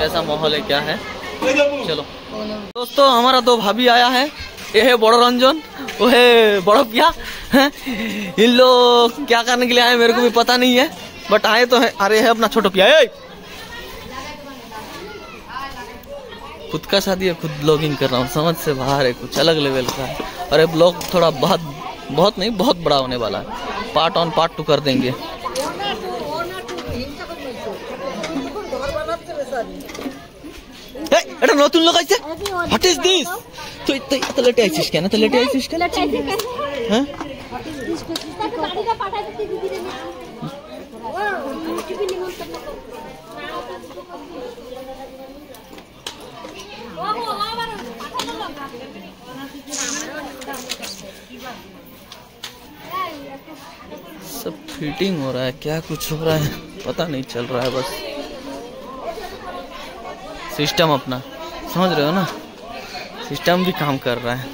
कैसा माहौल है क्या है। चलो दोस्तों, हमारा दो भाभी आया है, ये है बड़ो रंजन, वो है बड़ो पिया। इन लोग क्या करने के लिए आए मेरे को भी पता नहीं है, बट आए तो है। अरे है अपना छोटो पिया, खुद का शादी है, खुद ब्लॉगिंग कर रहा हूँ, समझ से बाहर है, कुछ अलग लेवल का है। और ये ब्लॉग थोड़ा बहुत नहीं बहुत बड़ा होने वाला है, पार्ट 1 पार्ट 2 कर देंगे। এটা নতুন লোক আইছে, হোয়াট ইজ দিস? তুই তো লেটে আইছিস কেন? তো লেটে আইছিস কেন? হ্যাঁ सब फिटिंग हो रहा है, क्या कुछ हो रहा है पता नहीं चल रहा है, बस सिस्टम अपना समझ रहे हो ना, सिस्टम भी काम कर रहा है।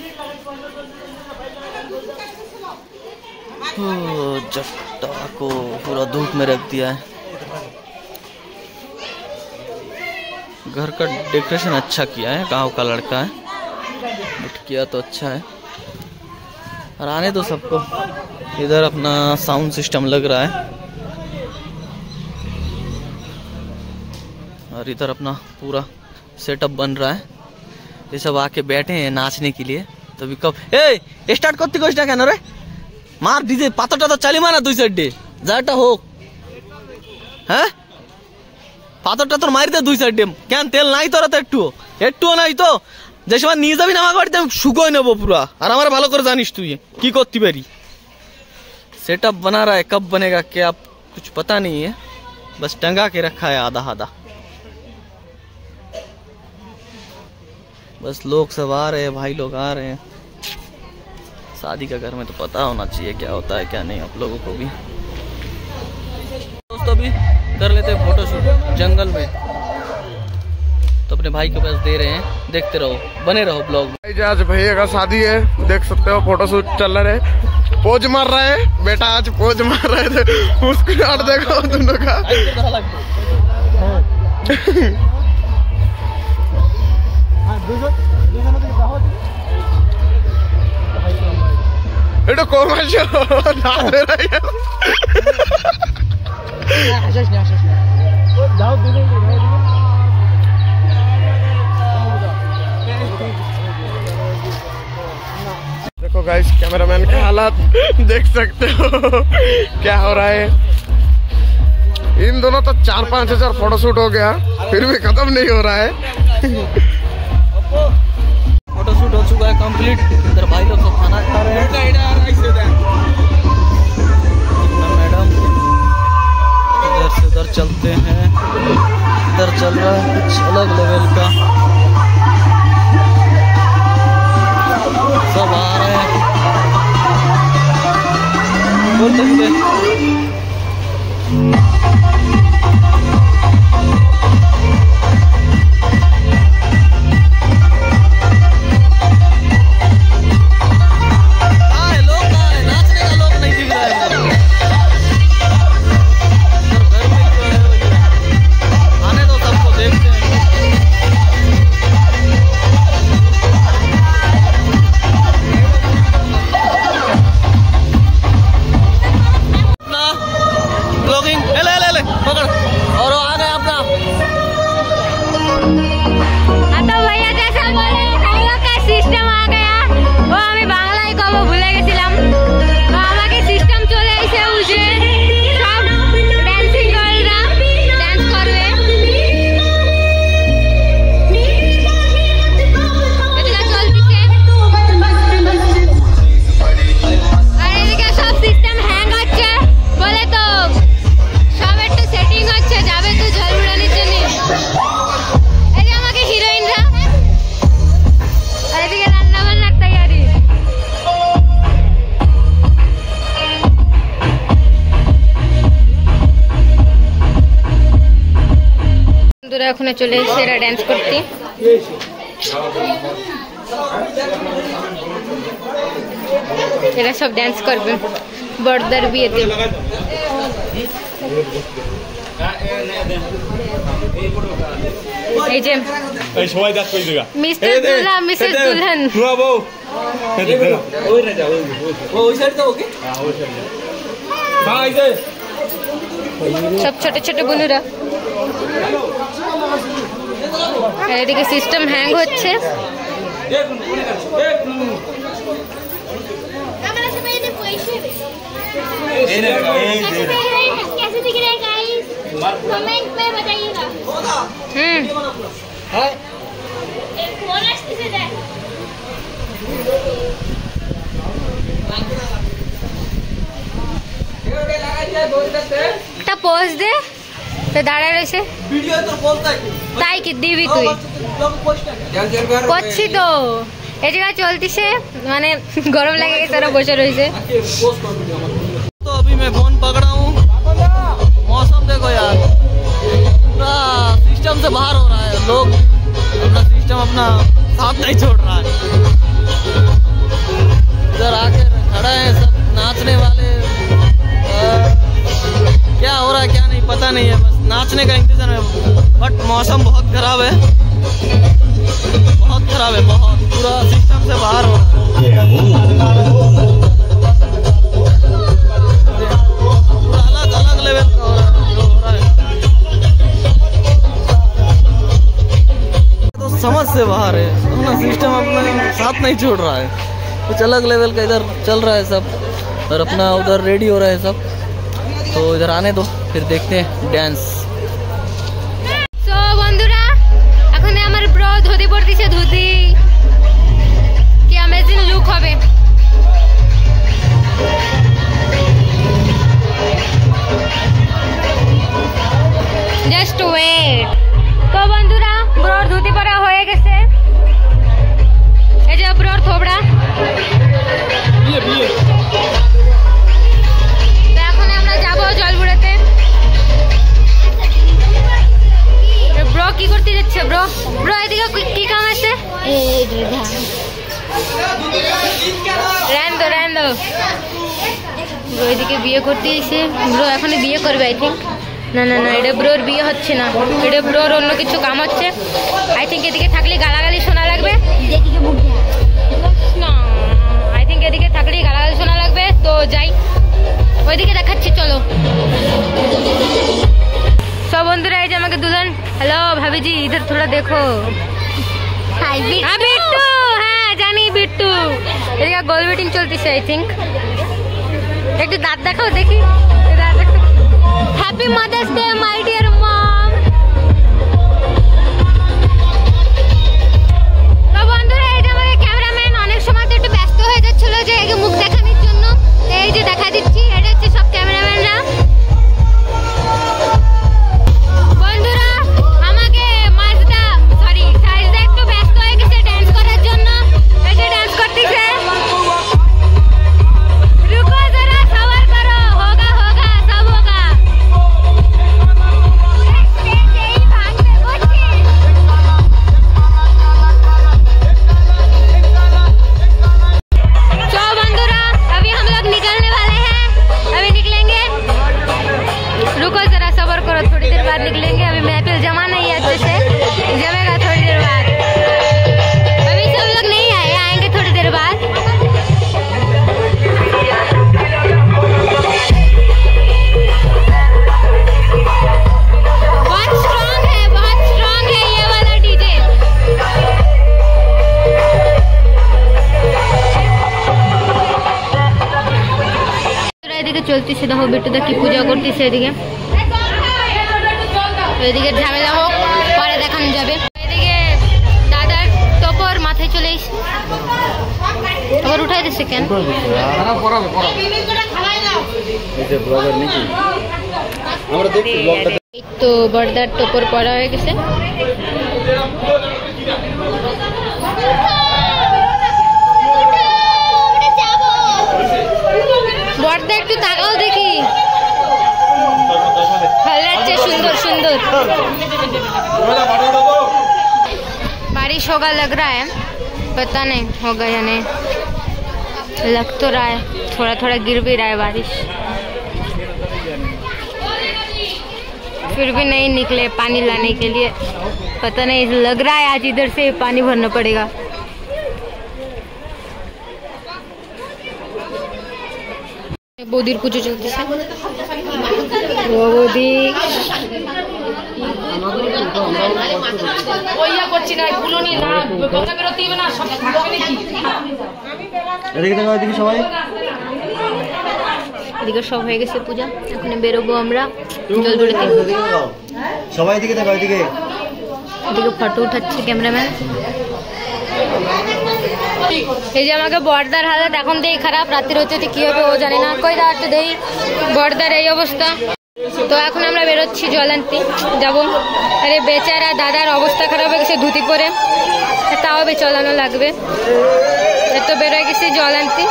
जट्टा को पूरा धूप में रख दिया है। घर का डेकोरेशन अच्छा किया है, गांव का लड़का है, बट किया तो अच्छा है। और आने दो सबको। इधर अपना साउंड सिस्टम लग रहा है, और इधर अपना पूरा सेटअप बन रहा है। ये सब आके बैठे हैं नाचने के लिए। तभी कब स्टार्ट करते कोई क्या कहना रे, मार डीजे पातटा तो चाली मारा दुई साइड जाटा हो, হ্যাঁ পাথরটা তোর মারি দে দুই সাইডে। কেন তেল নাই তোরা তো একটুও নাই তো, যে সময় নিয়ে যাবি না আমার বাড়িতে আমি শুকোয় নেবো পুরা। আর আমার ভালো করে জানিস তুই কি করতে পারি। सेटअप बना रहा है, कब बनेगा क्या कुछ पता नहीं है, बस टंगा के रखा है आधा आधा। बस लोग सब आ रहे हैं, भाई लोग आ रहे हैं। शादी का घर में तो पता होना चाहिए क्या होता है क्या नहीं, आप लोगों को भी। दोस्तों भी कर लेते हैं फोटोशूट जंगल में, तो अपने भाई के पास दे रहे हैं, देखते रहो, बने रहो ब्लॉग में। आज भैया का शादी है, देख सकते हो फोटोशूट चल रहा है, पोज मार रहा है बेटा, आज पोज मार रहे थे, मुस्कुराहट देखो दोनों का। এটা কমাশো না রে হাসিস না ও যাও দুজন देखो गाइस, कैमरामैन का हालात देख सकते हो क्या हो रहा है। इन दोनों तो 4-5 हजार फोटोशूट हो गया, फिर भी खत्म नहीं हो रहा है। फोटोशूट हो चुका है कंप्लीट। इधर भाई लोग सब खाना खा रहे हैं। मैडम इधर से उधर चलते हैं, इधर चल रहा है कुछ अलग लेवल का, सब आ रहे हैं। बोल सकते ওখানে চলে এসে এরা ডান্স করতে, এরা সব ডান্স করবে বড়দার বিয়েতে। এই যে এই সবাই দেখ কই জায়গা মিস্টার দুলহা মিসেস দুলহন নুয়া বউ ওই রে যা ওই সাইড তো ওকে হ্যাঁ ওই সাইড হ্যাঁ এই যে সব ছোট ছোট বুনুরা। আর এদিকে সিস্টেম হ্যাং হচ্ছে। कैसे दिख रहा है गाइस कमेंट में बताइएगा। एक बोनस किसे दे একটা পোজ দে তো দাঁড়ায় রয়েছে ভিডিও তো বলতাই তাই কি দিবি তুই করছি তো এই জায়গা চলতিছে মানে গরম লাগে গেছে ওরা বসে রয়েছে। तो अभी मैं फोन पकड़ा हूँ। मौसम देखो यार पूरा सिस्टम से बाहर हो रहा है। लोग अपना सिस्टम अपना साथ नहीं छोड़ रहा है। इधर आके खड़ा है सब नाचने वाले। क्या हो रहा है क्या नहीं पता नहीं है, बस नाचने का इंतजार है। बट मौसम बहुत खराब है, बहुत खराब है, बहुत पूरा सिस्टम से बाहर हो रहा है। अलग अलग लेवल का हो रहा है तो समझ से बाहर है ना। सिस्टम अपना साथ नहीं छोड़ रहा है, कुछ अलग लेवल का इधर चल रहा है सब। और अपना उधर रेडी हो रहा है सब, तो इधर आने दो फिर देखते हैं डांस। সো বন্ধুরা এখন আমার ব্রো ধুতি পড়তিছে, ধুতি কি অ্যামেজিং লুক হবে। Just wait. তো বন্ধুরা ব্রোর ধুতি পরা হয়ে গেছে, এই যে ব্রোর থোবড়া। তো এখন আমরা যাবো জলবুড়াতে। ব্রো কি করতে যাচ্ছে? ব্রো ব্রো এদিকে কি কাম আছে? রেন দো ব্রো এদিকে বিয়ে করতে এসে। ব্রো এখনই বিয়ে করবে আই থিঙ্ক। না না না, এটা ব্রোর বিয়ে হচ্ছে না, এটা ব্রোর অন্য কিছু কাম হচ্ছে আই থিঙ্ক। এদিকে থাকলে গালাগালি শোনা লাগবে না, আই থিঙ্ক এদিকে থাকলে গালাগালি শোনা লাগবে। তো যাই ওইদিকে দেখাচ্ছি, চলো। সব বন্ধুরা এই যে আমাকে দুলহন। हेलो भाभी जी इधर थोड़ा देखो। हाय बिट्टू। हाँ जानी बिट्टू। এদিকে গোল মিটিং চলতেছে আই থিঙ্ক। একটু দাঁত দেখাও দেখি। Happy mother's day my dear mom. তো বন্ধুরা এই যে আমাকে ক্যামেরাম্যান অনেক সময় তো একটু ব্যস্ত হয়ে যাচ্ছিল যে একে মুখ দেখানোর জন্য। এই যে দেখা দিচ্ছি, এটা হচ্ছে সব ক্যামেরাম্যানরা। বন্ধুরা আমাকে মাজদা সরি সাইজদা একটু ব্যস্ত হয়ে গেছে ডান্স করার জন্য। এই যে ডান্স করতেছে। রুকো জরা সবার করো, হোগা হোগা সব হোগা। तो बंधुरा अभी हम लोग निकलने वाले हैं, अभी निकलेंगे। रुको जरा सब्र करो, थोड़ी देर बाद निकलेंगे। अभी महफिल जमा नहीं है अच्छे से, जमेगा थोड़ी देर बाद। अभी सब लोग नहीं आए, आएंगे थोड़ी देर बाद। बहुत स्ट्रॉन्ग है ये वाला डीजे। এদিকে চলতেছে, দেখো বিট্টুদা কি পূজা করতেছে এদিকে। এদিকে ঝামেলা হোক, পরে দেখানো যাবে। এদিকে দাদার টপর মাথায় চলে এসে আবার উঠাই দিচ্ছে কেন? এই তো বড়দার টপর পরা হয়ে গেছে। বড়দা একটু তাকাও দেখি, ভালো লাগছে, সুন্দর সুন্দর। बारिश होगा लग रहा है, पता नहीं होगा या नहीं, लग तो रहा है, थोड़ा थोड़ा गिर भी रहा है बारिश। फिर भी नहीं निकले पानी लाने के लिए। पता नहीं, लग रहा है आज इधर से पानी भरना पड़ेगा। বৌদির পুজো চলতেছে। বৌদি এদিকে সব হয়ে গেছে পূজা, এখন বেরোবো আমরা জলজুড়িতে। সবাই দিকে দেখো, এদিকে এদিকে ফটো উঠাচ্ছে ক্যামেরাম্যান। এই যে আমাকে বর্দার হালত এখন দিয়ে খারাপ, রাত্রির হচ্ছে কি হবে ও জানে না। কই দাঁড়াতে দেই, বর্দার এই অবস্থা। তো এখন আমরা বেরোচ্ছি জল আনতে যাবো। আরে বেচারা দাদার অবস্থা খারাপ হয়ে গেছে ধুতি পরে, তাও বে চলানো লাগবে। এত বেরোয় গেছি জল আনতে।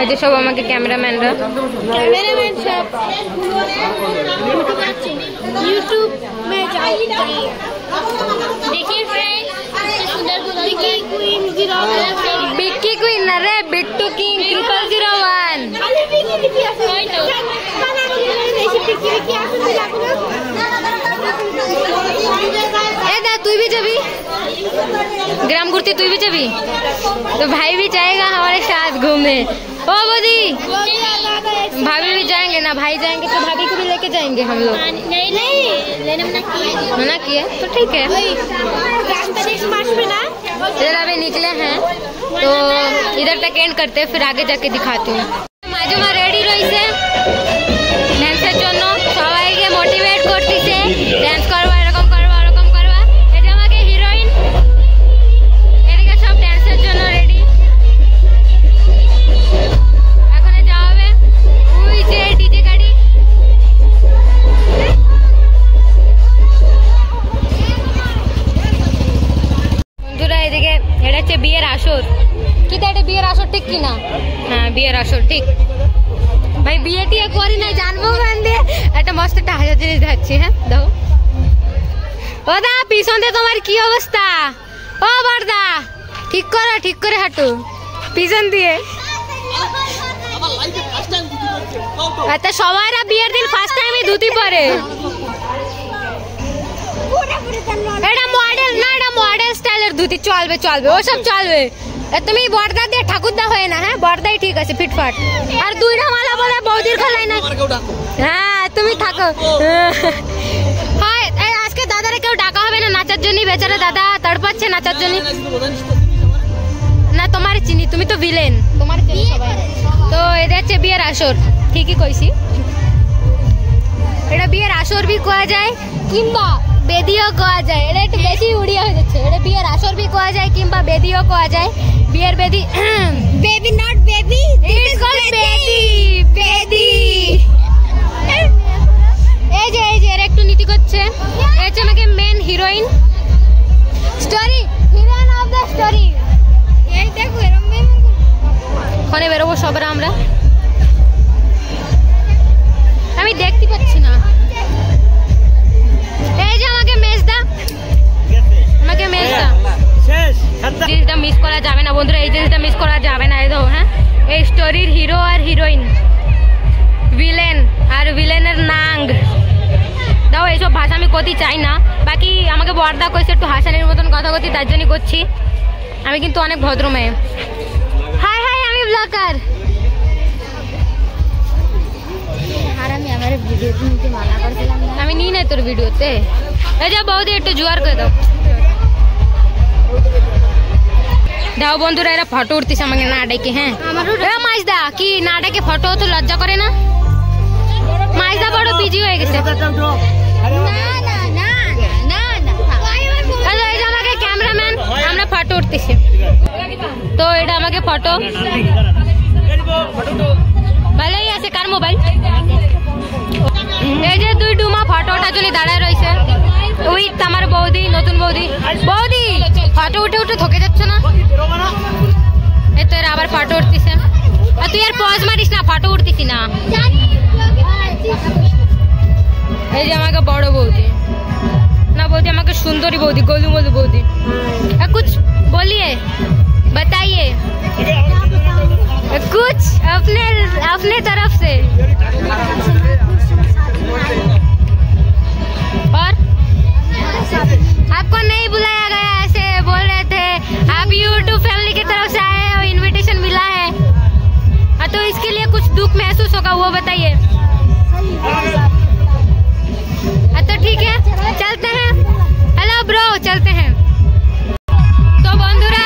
এই যে সব আমাকে ক্যামেরাম্যানরা, कैमरामैन सब यूट्यूब में जाइए। देखिए friend, Bikki queen 0 Bikki queen अरे बिट्टू किंग 001 তুই भी যাবি ग्राम घूरते, तू भी जाबी तो भाई भी जाएगा हमारे साथ घूमने। ओ बोदी भाभी भी जाएंगे ना, भाई जाएंगे तो भाभी को भी लेके जाएंगे हम लोग। नहीं लेने मना किए तो ठीक है। इधर अभी निकले हैं तो इधर तक एंड करते हैं, फिर आगे जाके दिखाती हूँ। माजे मा रेडी रही डांसर জন্য সবাইকে মোটিভেট করতেছে, ডান্স করবা এরকম করবা ওরকম করবা। এই যে আমাকে হিরোইন এদিকে সব ডান্সের জন্য রেডি। এখন যাওয়া হবে ওই যে ডিজে গাড়ি। বন্ধুরা এদিকে এটা হচ্ছে বিয়ের আসর। কি তা এটা বিয়ের আসর ঠিক কিনা? হ্যাঁ বিয়ের আসর ঠিক। ভাই বিয়ে টিয়ে করি না জানবো কান্দে, একটা মস্ত একটা হাজার জিনিস দেখাচ্ছি। হ্যাঁ দাও। ও দা পিছনে তোমার কি অবস্থা? ও বর্দা ঠিক করে হাঁটু পিছন দিয়ে। আচ্ছা সবাইরা বিয়ের দিন ফার্স্ট টাইমে ধুতি পরে। এটা মডেল না, এটা মডেল স্টাইলের ধুতি চলবে ওসব চলবে। তুমি বর্দা দিয়ে ঠাকুরদা হয় না। হ্যাঁ বর্দাই ঠিক আছে ফিটফাট। আর দুইটা মালা বলে বৌদির খেলাই না। হ্যাঁ তুমি থাকো। হ্যাঁ আজকে দাদারে কেউ ডাকা হবে না নাচার জন্য, বেচারা দাদা তড়পাচ্ছে নাচার জন্য। না তোমার চিনি, তুমি তো ভিলেন, তোমার চিনি সবাই। তো এটা হচ্ছে বিয়ের আসর, ঠিকই কইছি। এটা বিয়ের আসর भी কোয়া যায় কিংবা বেদিও কোয়া যায়। এটা একটু বেশি উড়িয়া হয়ে যাচ্ছে। এটা বিয়ের আসর भी কোয়া যায় কিংবা বেদিও কোয়া যায়। বিয়ের বেদি baby not baby, it's called বেদি। এই যে এর একটু নীতি করছে। এই হচ্ছে আমাকে main heroine story, heroine of the story. এই দেখো এরকম ওখানে বেরোবো সবরা আমরা। আমি দেখতে পাচ্ছি না। এই যে আমাকে মেজদা জিনিসটা মিস করা যাবে না বন্ধুরা, এই জিনিসটা মিস করা যাবে না। এই দেখো হ্যাঁ, এই স্টোরির হিরো আর হিরোইন, ভিলেন আর ভিলেনের নাং। দাও এইসব ভাষা আমি করতে চাই না, বাকি আমাকে বর্দা কইছে একটু হাসানির মতন কথা করছি, তার জন্য করছি। আমি কিন্তু অনেক ভদ্র মেয়ে। হাই আমি ব্লগার। আমি নিই নাই তোর ভিডিওতে। এই যে বৌদি একটু জোয়ার করে দাও। দাও বন্ধুরা এরা ফটো উঠতেছে আমাকে না ডেকে। হ্যাঁ মাইজদা কি না ডেকে ফটো তো লজ্জা করে না? মাইজদা বড় বিজি হয়ে গেছে। এই যে আমাকে ক্যামেরাম্যান, আমরা ফটো উঠতেছি। তো এটা আমাকে ফটো ভালোই আছে। কার মোবাইল? এই যে দুই ডুমা ফটোটার জন্য দাঁড়ায় রয়েছে। ওই আমার বৌদি, নতুন বৌদি ফটো উঠে থকে যাচ্ছ না? এই তো এরা আবার ফটো উঠতেছে। আর তুই আর পজ মারিস না, ফটো উঠতেছি না। এই যে আমাকে বড় বৌদি, अपना बौदी हमारे सुंदरी बौदी गोलू मोलू बौदी कुछ बोलिए बताइए कुछ अपने तरफ से। और आपको नहीं बुलाया गया ऐसे बोल रहे थे, आप YouTube फैमिली की तरफ से आए और इनविटेशन मिला है, तो इसके लिए कुछ दुख महसूस होगा वो बताइए। तो ठीक है चलते हैं। हेलो ब्रो चलते हैं। तो बंधुरा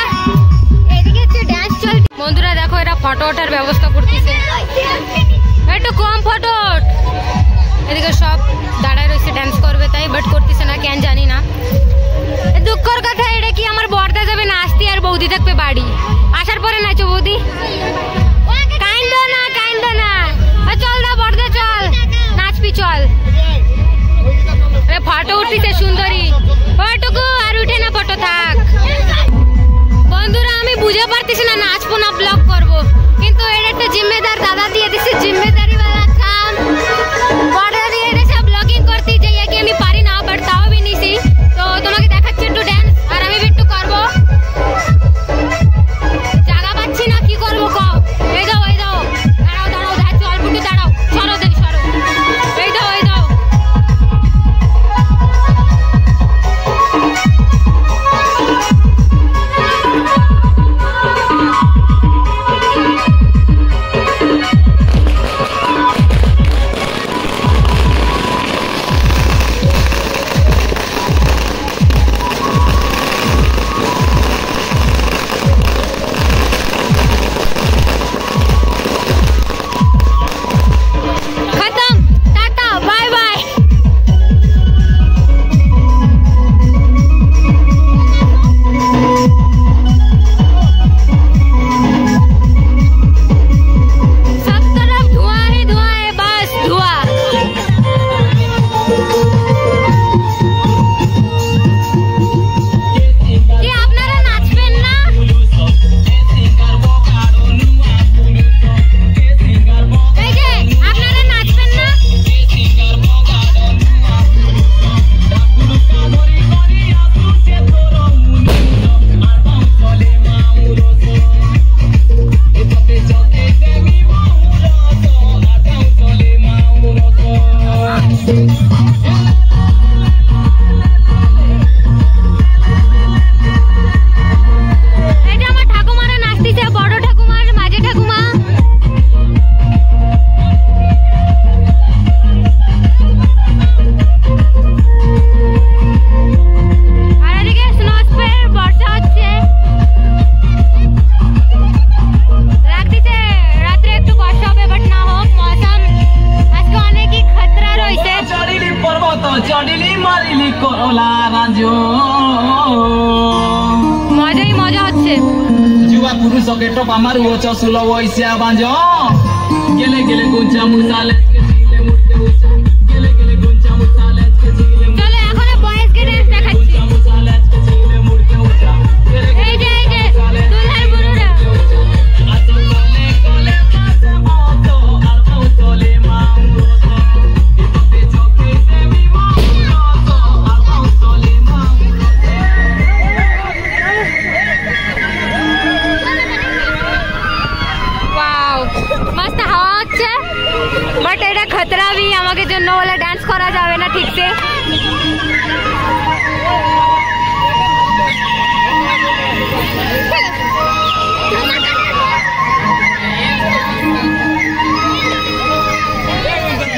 डांस चल बंधुरा देखो एरा फटो ওঠার ব্যবস্থা করতেছে, একটু কম ফটো এদিকে সব দাঁড়ায় রয়েছে ডান্স করবে তাই, বাট করতেছে না কেন জানি না। দুঃখের কথা এটা কি আমার বর্দা যাবে নাচতে আর বৌদি থাকবে বাড়ি, আসার পরে নাচো বৌদি। কাইন্দ না চল দা বর্দা চল নাচবি চল। ফটো উঠতেছে সুন্দরী ওইটুকু আর উঠে না ফটো থাক। বন্ধুরা আমি বুঝে পারতেছি না নাচবো না ব্লগ করবো, কিন্তু এটা একটা জিম্মেদার দাদা দিয়ে দিছে, জিম্মেদারি वाला काम বড় দিয়ে দিছে ব্লগিং করতে যাই কি আমি পারি না, বাট তাও भी নিছি। তো তোমাকে দেখাচ্ছি একটু ডান্স আর আমি একটু করব, জায়গা পাচ্ছি না কি করব কও। এই দাও দাঁড়াও ধাচ্ছ অল্প একটু দাঁড়াও, সরো দেখি সরো, এই দাও মজা হচ্ছে। যুবা পুরুষ কেটপ আমার ও চসুল ওইসা বাঁজ গেলে গেলে গুঞ্চা মুসালে গেলে মুড়তে উচা গেলে গেলে গুঞ্চা মুসালে চলো এখন বয়েজ কে ডান্স দেখাচ্ছি। মুসালে গেলে মুড়তে উচা এই যে দুলহার বুড়োরা আসলে কোলে পাশে মতো আর পাউতলে মাউরতো এতে চোখে দেবি মাউরতো আর পাউতলে मस्त हवा হচ্ছে, বাট এটা খতরা भी আমাকে জন্য বলে ডান্স করা যাবে না ঠিক সে।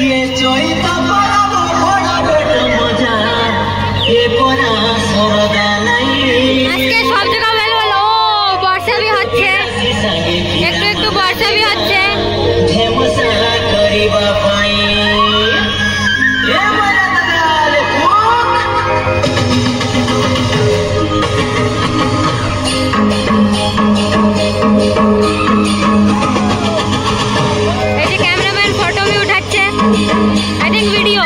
ये चोइता पराबो बड़ा बेटा मजा ये परा सरदा নাই আজকে সব জায়গা ভালো বর্ষা भी হচ্ছে, একটু বর্ষা भी হচ্ছে। ঢেমসা করিবা পাই এ মরা দাল এই যে ক্যামেরাম্যান ফটো भी উঠাচ্ছে, আই থিংক ভিডিও।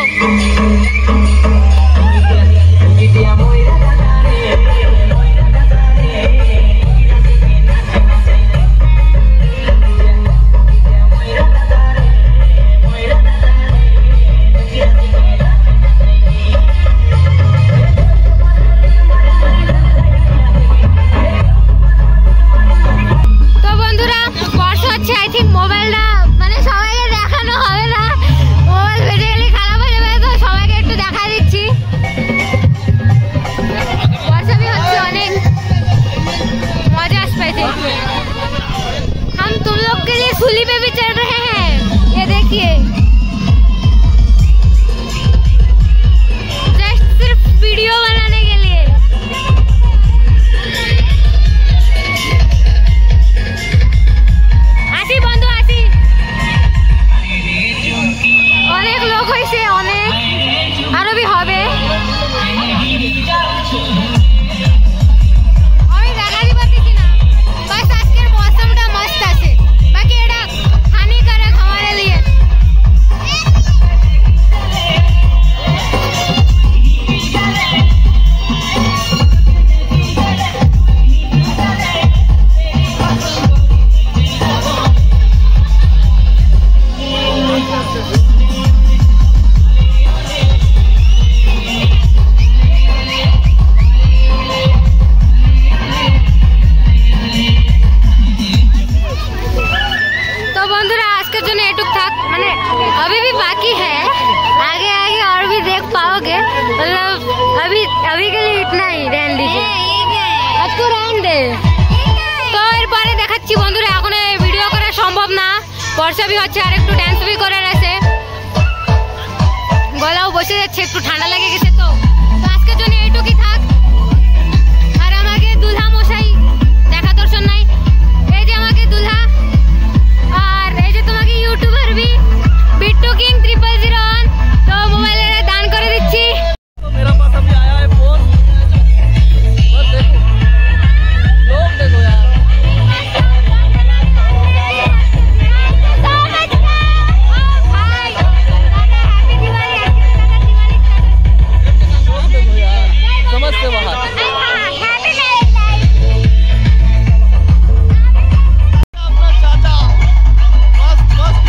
Moira দেখছি বন্ধুরা এখন ভিডিও করা সম্ভব না, বর্ষা भी হচ্ছে আর একটু ডান্স भी করার আছে, গলাও বসে যাচ্ছে, একটু ঠান্ডা লেগে গেছে। তো আজকের জন্য এইটুকুই থাক। আর আমাকে দুলহা মশাই দেখা দর্শন নাই, এই যে আমাকে দুলহা, আর এই যে তোমাকে ইউটিউবার भी बिट्टू किंग 001 तो मोबाइल दान করে দিচ্ছি। मेरा पास अभी आया है फोन, बस देखो लोग देखो यार। समझ से बाहर अपना चाचा मस्त मस्त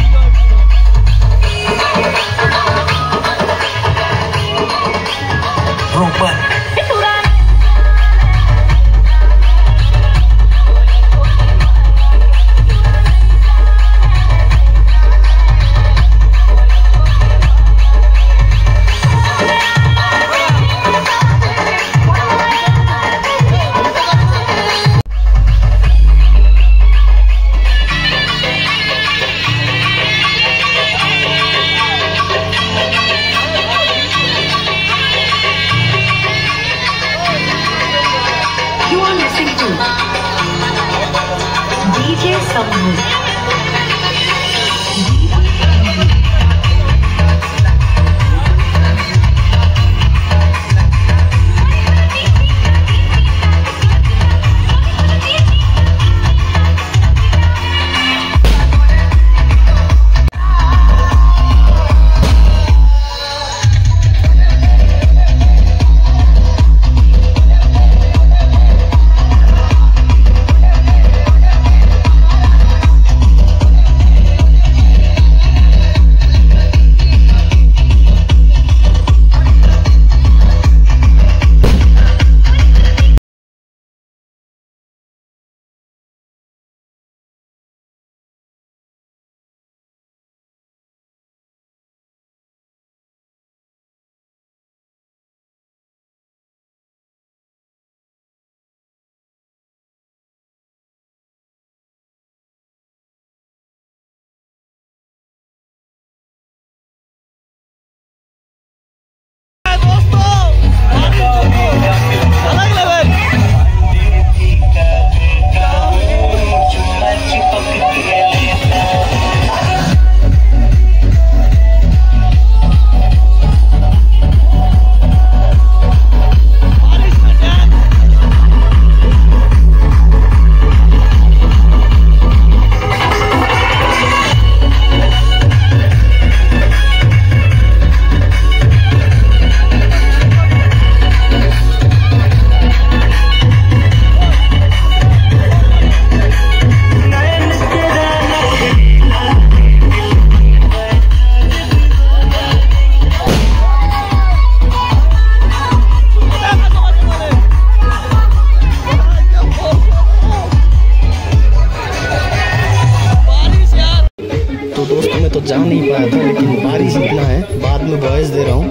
जा नहीं पाया था, लेकिन बारिश इतना है, बाद में वॉइस दे रहा हूँ,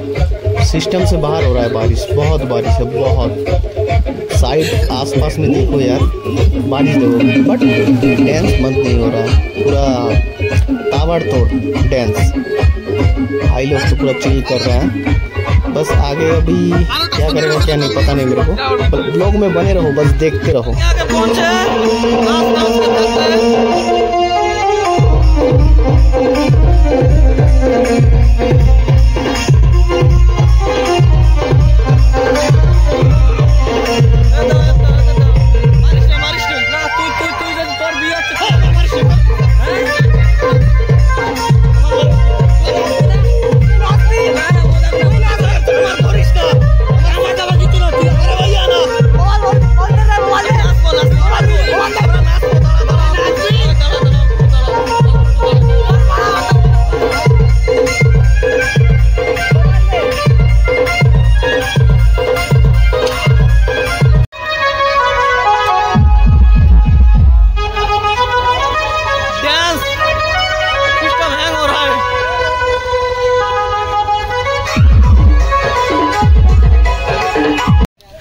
सिस्टम से बाहर हो रहा है बारिश, बहुत बारिश है, बहुत। साइड आसपास में देखो यार, बारिश देखो, बट डांस बंद नहीं हो रहा है, पूरा ताबड़तोड़ डांस। भाई लोग तो पूरा चिल कर रहा है, बस आगे अभी क्या करेगा क्या नहीं पता नहीं मेरे को, ब्लॉग में बने रहो, बस देखते रहो।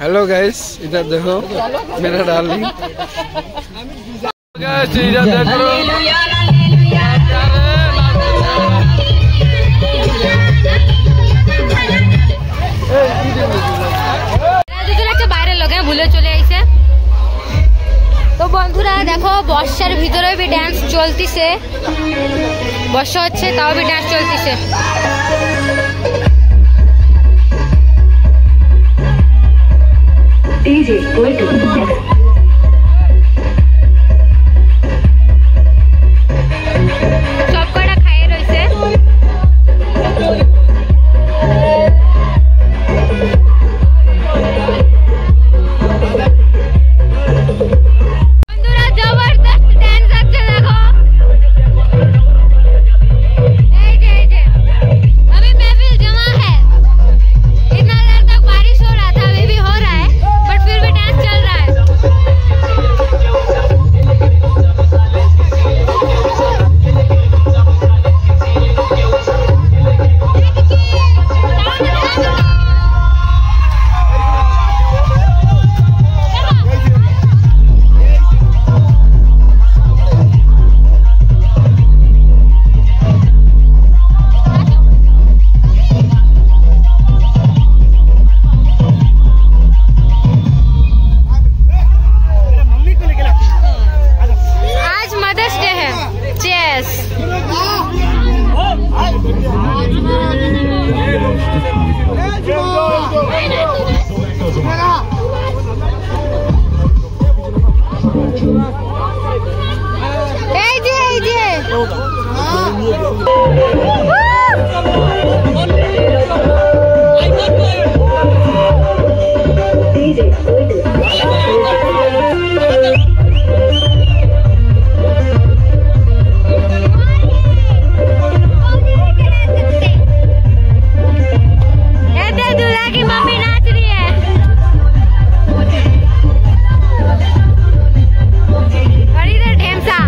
हेलो गाइस, इधर देखो मेरा डार्लिंग বাইরে লোকে ভুলে চলে আইছে। তো বন্ধুরা দেখো বর্ষার ভিতরে भी ডান্স চলতিছে, বর্ষা হচ্ছে তাও भी ডান্স চলতিছে। DJ Goitu সব কটা খাইয়ে রইছে। বন্ধুরা জবরদস্ত ডান্স হচ্ছে দেখো। এই যে अभी महफिल जमा है। इतना देर तक बारिश हो रहा था, अभी भी हो रहा है, बट फिर भी डांस चल रहा है। आज मदर्स डे है। चेस दूल्हा की मम्मी नाच रही है। और इधर ढेमसा।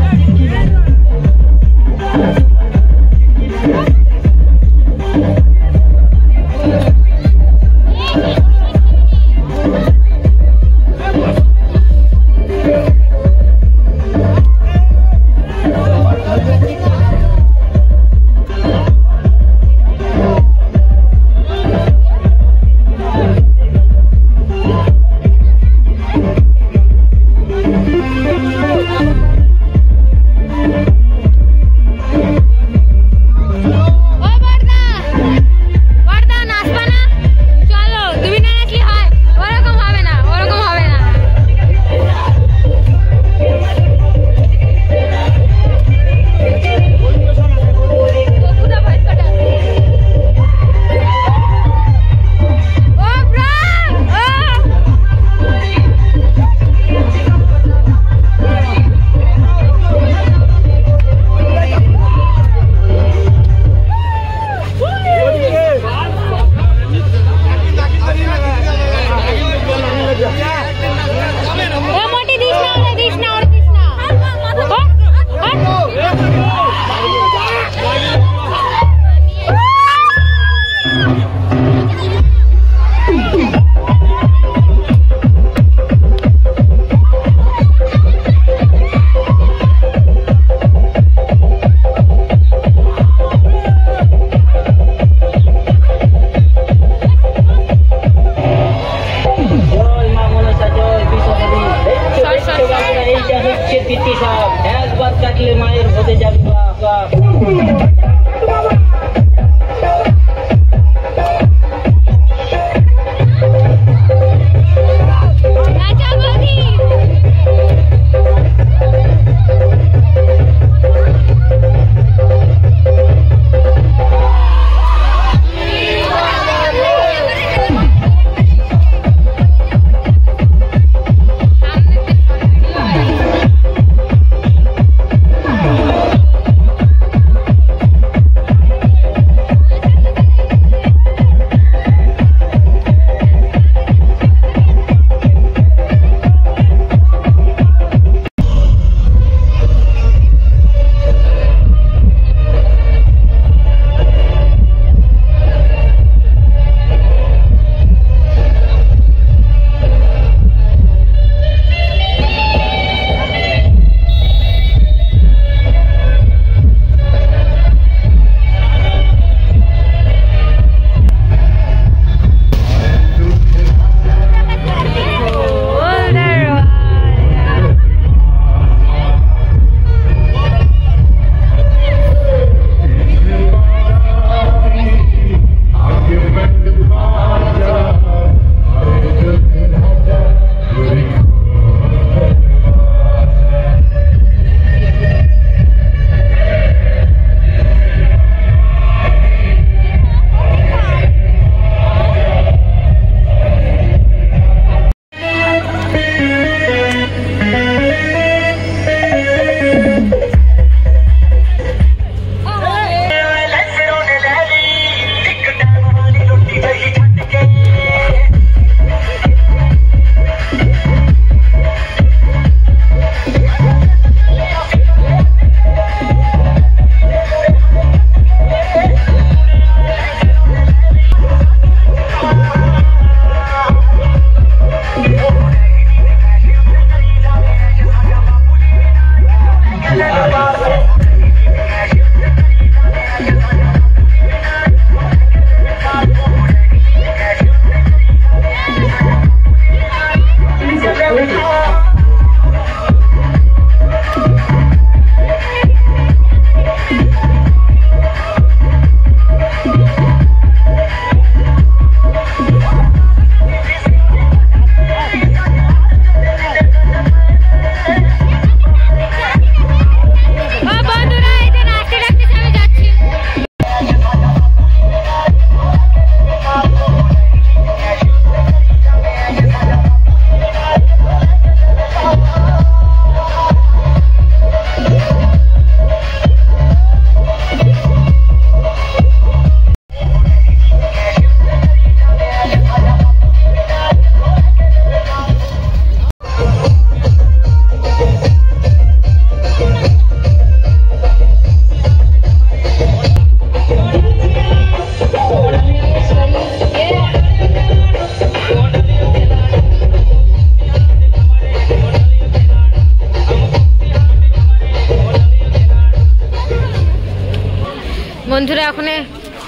এখন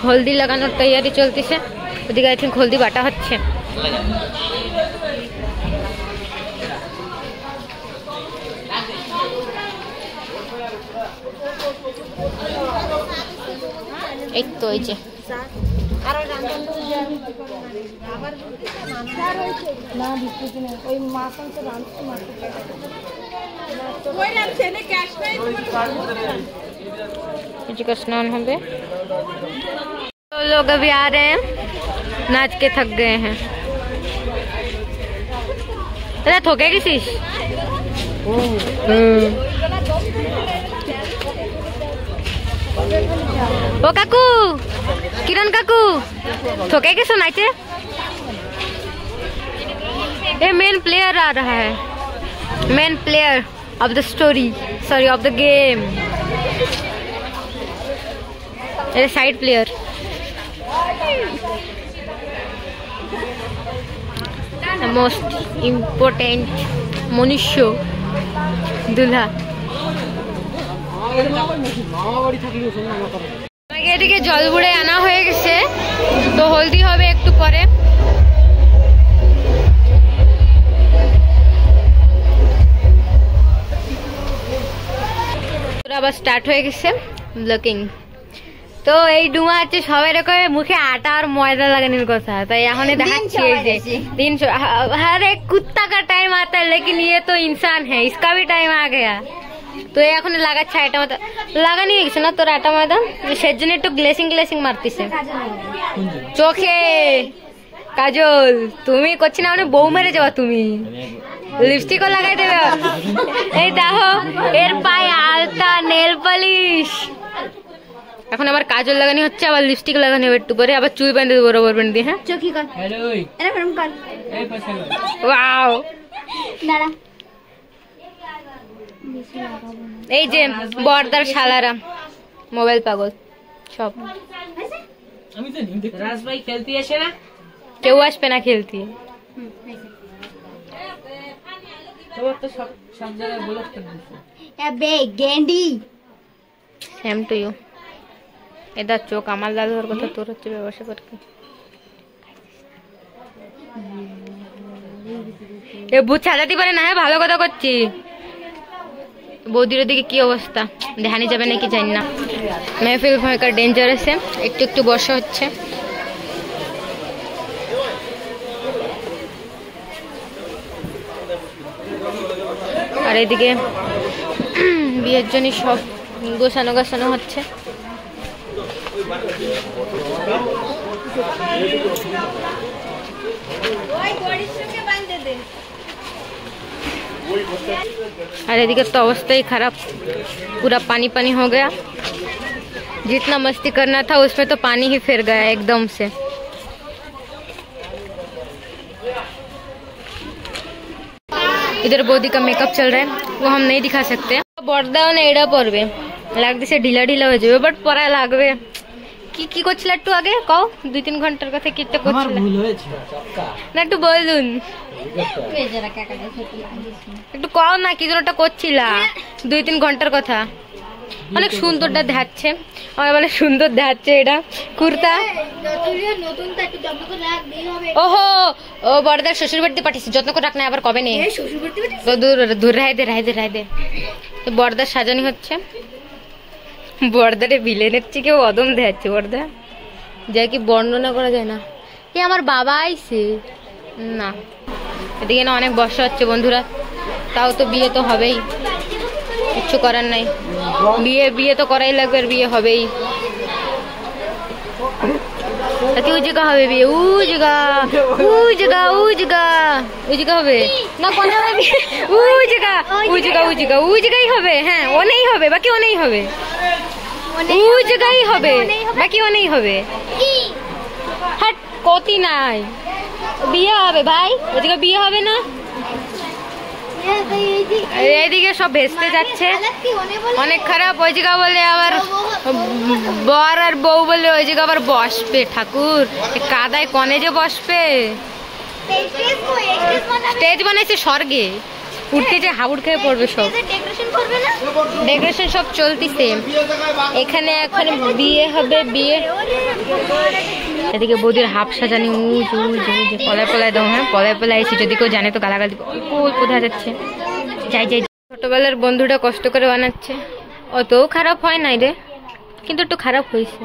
হলদি লাগানোর তৈয়ারি চলতেছে, ওদিকে আই থিঙ্ক হলদি বাটা হচ্ছে। এই তো এই যে का स्नान होंगे। तो लोग अभी आ रहे हैं, नाच के थक गए हैं। अरे थोके किसी ओ काकू, किरण काकू थोके के सुनाइए। ये मेन प्लेयर आ रहा है, main player of the story, sorry of the game, side player. Most important मनुष्य दूल्हा। এদিকে জল বুড়ে আনা হয়ে গেছে, তো হলদি হবে একটু পরে। আবার স্টার্ট হয়ে গেছে ব্লকিং। তো এই ডুমা হচ্ছে সবাই রকম মুখে আটা আর ময়দা লাগানোর কথা, তাই এখন দেখাচ্ছি। এই যে 300 हर एक कुत्ता का टाइम आता है, लेकिन ये तो इंसान है, इसका भी टाइम आ गया। তো এখন লাগাচ্ছে আটা ময়দা, লাগানি হয়ে গেছে না তোর আটা ময়দা, সের জন্য একটু গ্লেসিং গ্লেসিং মারতিছে চোখে। কাজল তুমি করছি না, মানে বউ মেরে যাওয়া তুমি। লিপস্টিকও লাগাই দেবে। এই দেখো এর পায়ে আলতা, নেল পালিশ। এখন আবার কাজল লাগানি হচ্ছে, আবার লিপস্টিক লাগানি হবে একটু পরে, আবার চুল বেঁধে দেবো রবার বেঁধে দিয়ে। হ্যাঁ চোখি কর, এরকম কর। ওয়াও দাঁড়া। এই যে বর্দার শালারা মোবাইল পাগল সব। রাজ ভাই খেলতে আসে না, কেউ আসবে না খেলতে। Same to you. এদার চোখ আমার দাদুর কথা তোর হচ্ছে ব্যবসা করতে। এ ভূত সাজাতে পারে না। হ্যাঁ ভালো কথা করছি। বৌদির দিকে কি অবস্থা দেখানি যাবে নাকি জানি না। মেহফিল ভয়ঙ্কর ডেঞ্জারাস, একটু একটু বর্ষা হচ্ছে। আর এদিকে বিয়ের জন্য সব গোছানো গাছানো হচ্ছে। और एदिके तो अवस्था ही खराब, पूरा पानी पानी हो गया। जितना मस्ती करना था उसमें तो पानी ही फिर गया एकदम से। इधर बॉडी का मेकअप चल रहा है, वो हम नहीं दिखा सकते। बर्दा ने एड़ा पड़े लगते से ढिला ढिला हो जाए, बट परा लागबे। কি করছিল একটু আগে কও, 2-3 ঘন্টার কথা কি একটা করছিল? আমার ভুল হয়েছে না, একটু বলুন। একটু কও না কি যেন একটা করছিলা 2-3 ঘন্টার কথা। অনেক সুন্দরটা দেখাচ্ছে, আমার বলে সুন্দর দেখাচ্ছে এটা কুর্তা। ওহো ও বড়দার শ্বশুর বাড়িতে পাঠিয়েছি, যত্ন করে রাখ না, আবার কবে নেই দূর রায় দে। বড়দার সাজানি হচ্ছে। বর্দারে ভিলেনের থেকে অদম দেখাচ্ছে বর্দা, যা কি বর্ণনা করা যায় না। এ আমার বাবা আইছে না। এদিকে না অনেক বর্ষা হচ্ছে বন্ধুরা, তাও তো বিয়ে তো হবেই, কিচ্ছু করার নাই। বিয়ে তো করাই লাগবে, আর বিয়ে হবেই। ওই জায়গা হবে বিয়ে, ওই জায়গা হবে না, ওই জায়গায় হবে। হ্যাঁ ও নেই হবে, বাকি ও নেই হবে, ওই জায়গায় হবে, বাকি ও নেই হবে। হাট কতি নাই, বিয়ে হবে ভাই, ওই জায়গায় বিয়ে হবে না। এইদিকে সব ভেস্তে যাচ্ছে, অনেক খারাপ। ওই জায়গা বলে আবার বর আর বউ বলে ওই জায়গা আবার বসবে। ঠাকুর কাদায় কনে যে বসবে। স্টেজ বানাইছে স্বর্গে, ফুটতে হাবুড় খেয়ে পড়বে সব। ডেকোরেশন সব চলতিছে এখানে। এখন বিয়ে হবে, বিয়ে। এদিকে বৌদির হাফ সাজানি পলায় পলায় দাও। হ্যাঁ পলায় পলায় এসে যদি কেউ জানে তো গালাগালি কোথায় যাচ্ছে। যাই যাই। ছোটবেলার বন্ধুটা কষ্ট করে বানাচ্ছে, অতও খারাপ হয় নাই রে, কিন্তু একটু খারাপ হয়েছে,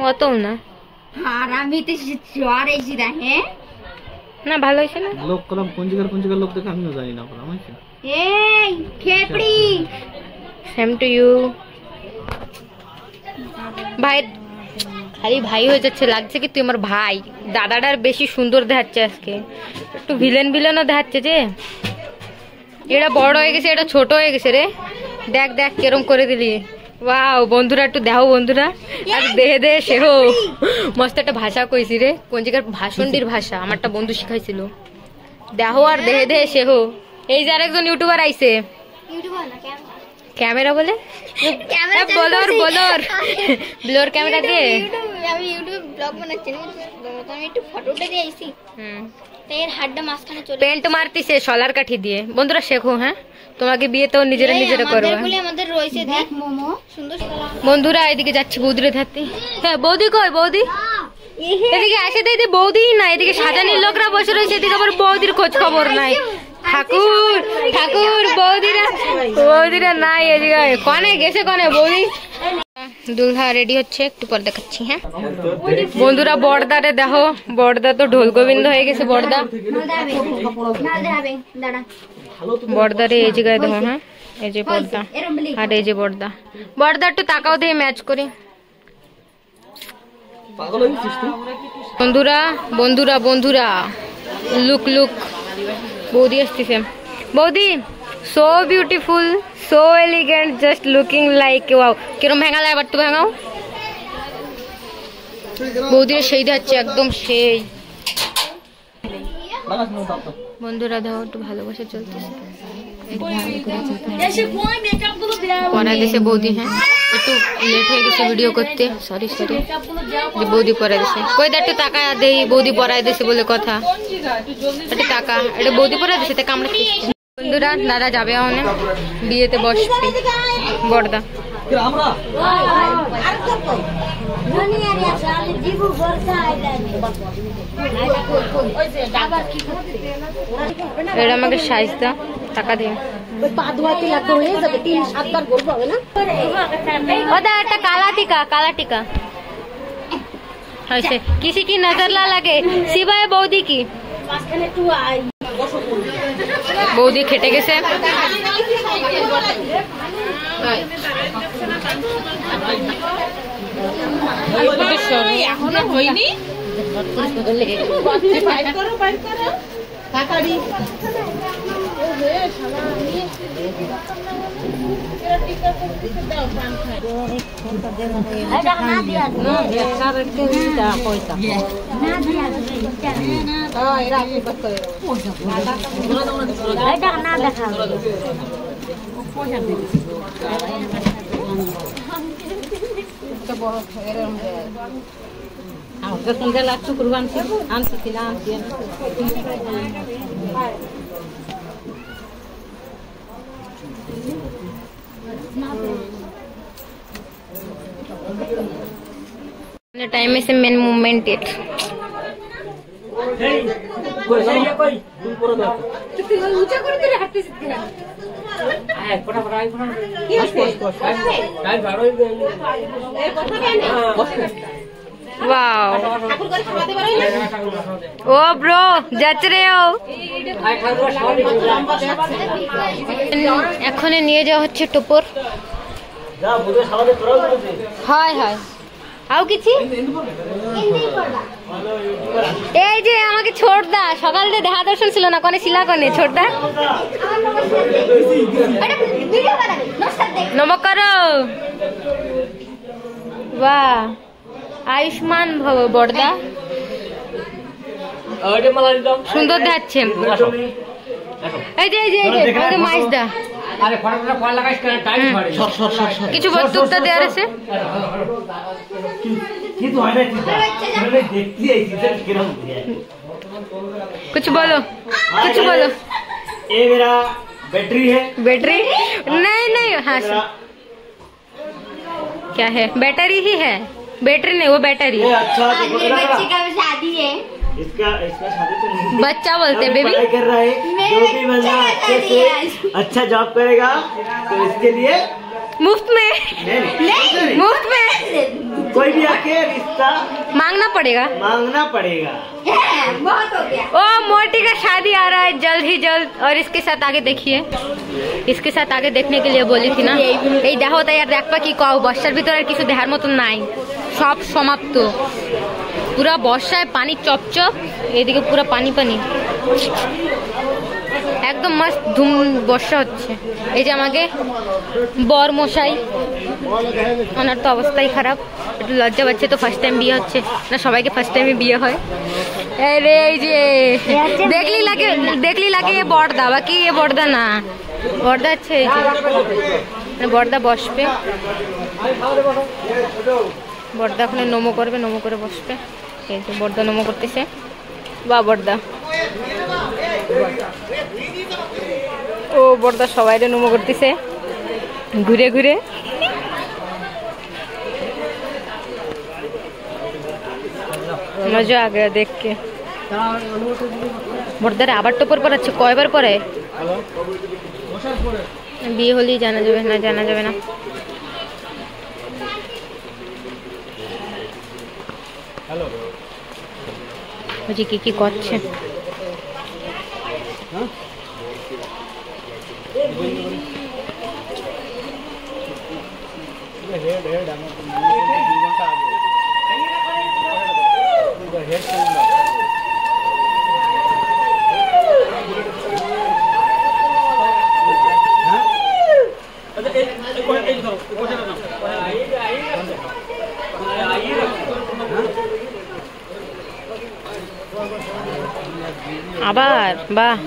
অতও না। না ভালো হয়েছে না। লোক কলম পঞ্জিকার লোক দেখে আমিও জানি না কলম হয়েছে। এই খেপড়ি সেম টু ইউ ভাই। খালি ভাই হয়ে যাচ্ছে, লাগছে কি তুই আমার ভাই। দাদাটার বেশি সুন্দর দেখাচ্ছে আজকে, একটু ভিলেন ভিলেনও দেখাচ্ছে যে। এটা বড় হয়ে গেছে, এটা ছোট হয়ে গেছে রে। দেখ দেখ কেরম করে দিলি। ওয়াও বন্ধুরা একটু দেখো বন্ধুরা, আর দেহে দেহে সেহো মস্ত একটা ভাষা কইছি রে, পঞ্জিকার ভাষণটির ভাষা আমারটা বন্ধু শিখাইছিল। দেখো আর দেহে দেহে সেহো। এই যে আরেকজন ইউটিউবার আইছে, ক্যামেরা বলে বলর বলর ব্লোর ক্যামেরা দে। আমি ইউটিউব ব্লগ বানাচ্ছি না, আমি একটু ফটোটা দিয়ে আইছি। এর হাড্ডা মাঝখানে চলে পেন্ট মারতিছে সলার কাঠি দিয়ে। বন্ধুরা শেখো, হ্যাঁ তোমাকে বিয়ে তো নিজেরা নিজেরা করবে। আমাদের রয়েছে দেখ মোমো সুন্দর। বন্ধুরা এদিকে যাচ্ছি বৌদিরে থাকতে। হ্যাঁ বৌদি কই? বৌদি এদিকে আসে দিদি, বৌদি না এদিকে সাজানির লোকরা বসে রয়েছে, এদিকে আবার বৌদির খোঁজ খবর নাই। ঠাকুর ঠাকুর বৌদিরা নাই এদিকে। কনে গেছে কনে বৌদি? দুলহা রেডি হচ্ছে, একটু পর দেখাচ্ছি। হ্যাঁ বন্ধুরা বড়দারে দেখো, বড়দা তো ঢোল গোবিন্দ হয়ে গেছে। বড়দারে এই জায়গায় দেখো। হ্যাঁ এই যে বড়দা আর এই যে বড়দা একটু তাকাও দিয়ে ম্যাচ করি। বন্ধুরা লুক বৌদি আসতেছে। বৌদি so beautiful, so elegant, just looking like wow. কিরম ভেঙালা এবার তো ভেঙাও। বৌদির সেই যাচ্ছে একদম সেই। বন্ধুরা দেখো একটু ভালোবাসা চলতেছে, পড়াই দিছে বৌদি। হ্যাঁ একটু লেট হয়ে গেছে ভিডিও করতে, সরি। বৌদি পড়াই দিছে। কই দা একটু টাকা দেই, বৌদি পড়াই দিছে বলে কথা। একটু টাকা, এটা বৌদি পড়াই দিছে তাই কামড়ে। বন্ধুরা দাদা যাবে এখন বিয়েতে বসবে বড়দা। এটা আমাকে সাইজ দা, টাকা দিয়ে। একটা কালা টিকা হয়েছে। কিসি কি নজর লাগে সিবাই বৌদি কি? বৌদি খেটে গেছে। टाइम से main movement it wow oh bro जच रहे हो এখনে নিয়ে যাওয়া হচ্ছে টুপুর হয় হয় আও কিছু এই যে আমাকে ছোট দা সকাল থেকে দেখা দর্শন ছিল না কোনে শিলা কোনে ছোট দা নমস্কার বাহ আয়ুষ্মান ভব বড়দা সুন্দর দেখাচ্ছে এই যে এই যে আমাদের মাইস দা আরে ফটোটা ফল লাগাইস কেন টাইম ধরে সর কিছু বক্তব্য দেওয়ার আছে কি তো হয় না আমি দেখতে আইছি যে কিরকম कुछ बोलो ये मेरा बैटरी है। बैटरी नहीं हाँ क्या है, बैटरी ही है, बैटरी नहीं वो बैटरी। अच्छा बच्चे का शादी है, इसका शादी तो नहीं, बच्चा बोलते हैं बेबी। पढ़ाई कर रहा है, जो भी बंदा अच्छे से अच्छा जॉब करेगा तो इसके लिए मुफ्त में नहीं मुफ्त में कोई भी आके रिश्ता मांगना पड़ेगा। बहुत हो गया। ओ मोटी का शादी आ रहा है जल्द ही जल्द। और इसके साथ आगे देखिए, इसके साथ आगे देखने के लिए बोली थी ना, এই দেখো তাই আর দেখবা কি কও, বর্ষার ভিতরে আর কিছু দেখার মতন নাই, সব সমাপ্ত। পুরা বর্ষায় পানি চপচপ, এদিকে পুরা পানি পানি, একদম মস্ত ধুম বর্ষা হচ্ছে। এই যে আমাকে বর মশাই, ওনার তো অবস্থাই খারাপ, একটু লজ্জা পাচ্ছে। তো ফার্স্ট টাইম বিয়ে হচ্ছে না, সবাইকে ফার্স্ট টাইমে বিয়ে হয়। আরে এই যে দেখলি লাগে এ বড়দা, বাকি এ বড়দা না, বড়দা আছে এই যে বড়দা বসবে, বড়দা ওখানে নমো করবে, নমো করে বসবে। এই যে বড়দা নমো করতেছে, বা বড়দা ও বড়দা সবাইরে নমো করতেছে ঘুরে ঘুরে। মজা আ গয়া দেখ के। বড়দারে আবার টোপর পরাচ্ছে, কয়বার পরে? বিয়ে হলেই জানা যাবে, না জানা যাবে না। বুঝি কি করছে। আবার বাহ,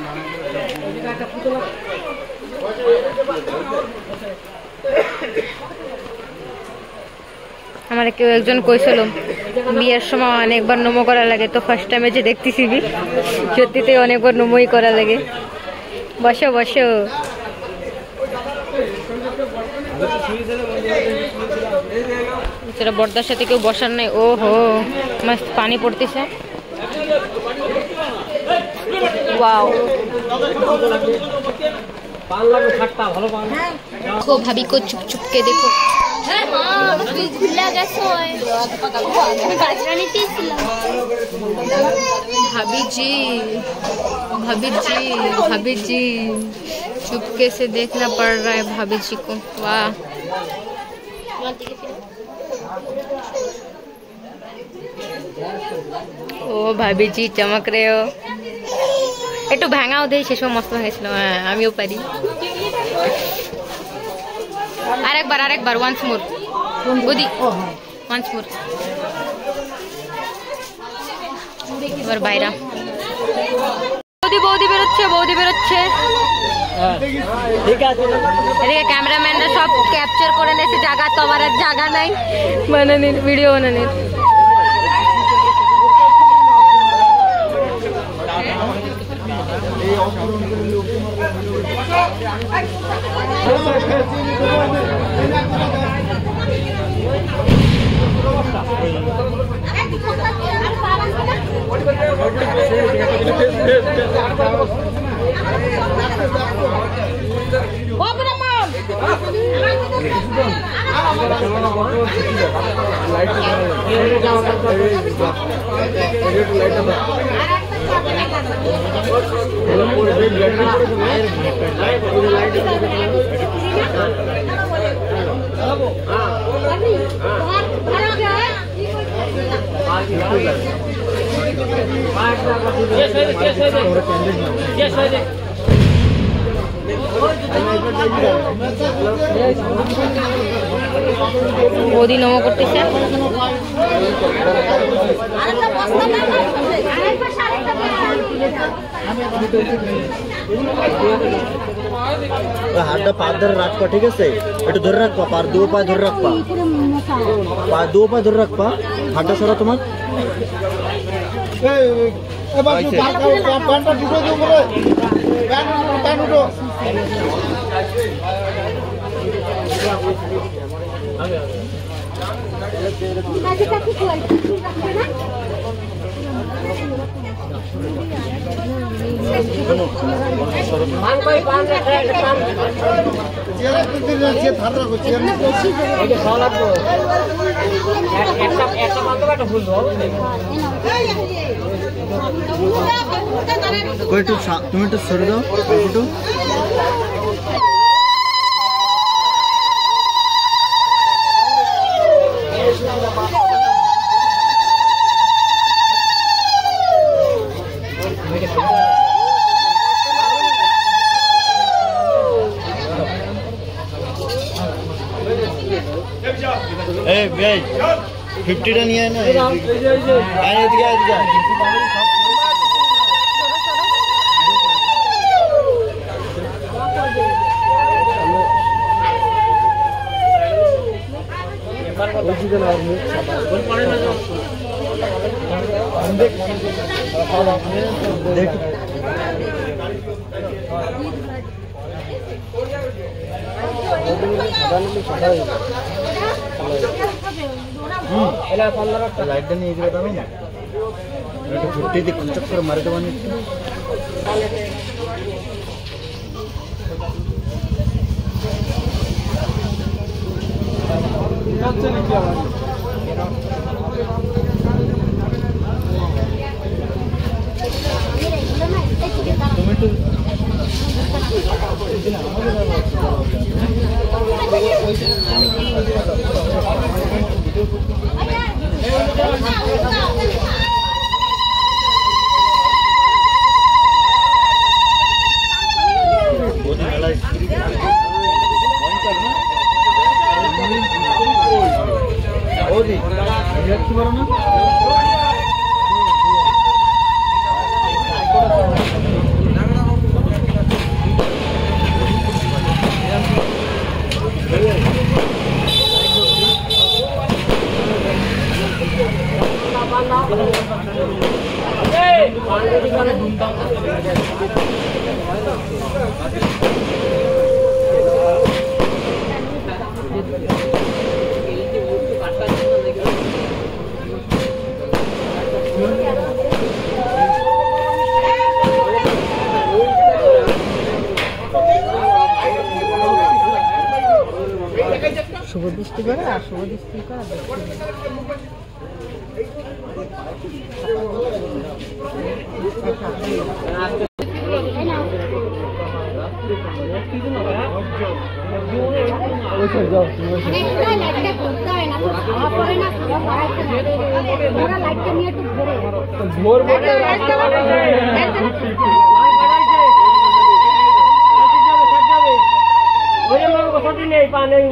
আমার কেউ একজন কইছিল বিয়ের সময় অনেকবার নমো করা লাগে, তো ফার্স্ট টাইমে যে দেখতেছি সত্যিতে অনেকবার নমোই করা লাগে। বসো বসো। বর্দার সাথে কেউ বসার নাই। ও হো মস্ত পানি পড়তেছে। वाओ देखो भाभी को चुप चुप के देखो। भाभी जी भाभी जी भाभी जी चुपके से देखना पड़ रहा है भाभी जी को। वाह ओ भाभी जी चमक रहे हो। একটু ভাঙাও দেই, শেষও মস্ত ভাঙাইছিল। হ্যাঁ আমিও পারি। আরেকবার ওয়ান্স মোর বৌদি, ওয়ান্স মোর। এবার বাইরা বৌদি বেরোচ্ছে, বৌদি বেরোচ্ছে। এদিকে ক্যামেরাম্যানরা সব ক্যাপচার করে নিয়েছে, জায়গা তো আমার আর জায়গা নাই বানানির, ভিডিও বানানির। বৌদি নমো করতেছে। হাতটা পা ধরে রাখবা, ঠিক আছে? একটু ধরে রাখবা, পার দু পায়ে ধরে রাখবা, পা দু পায়ে ধরে রাখবা। হাতটা সরা তোমার। তুমি একটু সরে দাও একটু। এই 50টা নিয়ে আয় না। লাইটটা নিয়ে দিবে তবে না একটু ঘুরতে দিয়ে কুচক করে মারে দেবো না। শুভ দৃষ্টি করে আর শুভ দৃষ্টি করে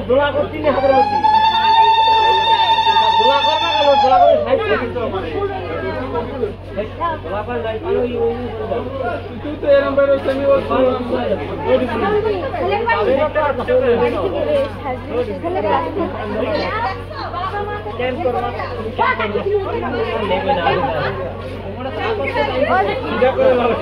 দোলা করছি না হাতের মধ্যে দোলা করবা কেন দোলা করে সাইড করে দোলা করে যাই পালো তুই তো এরকম বেরো তুমি ও কেন করবা নেবে না এটা করে লাভ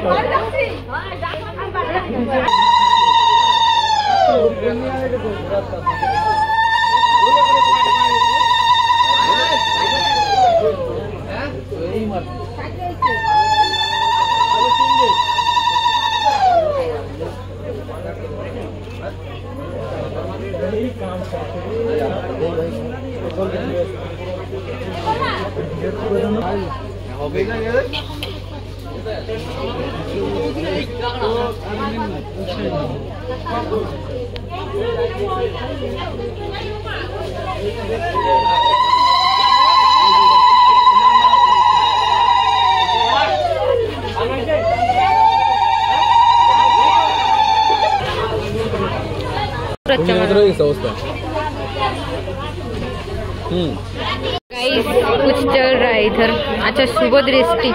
कुछ चल रहा है इधर। अच्छा शुभ दृष्टि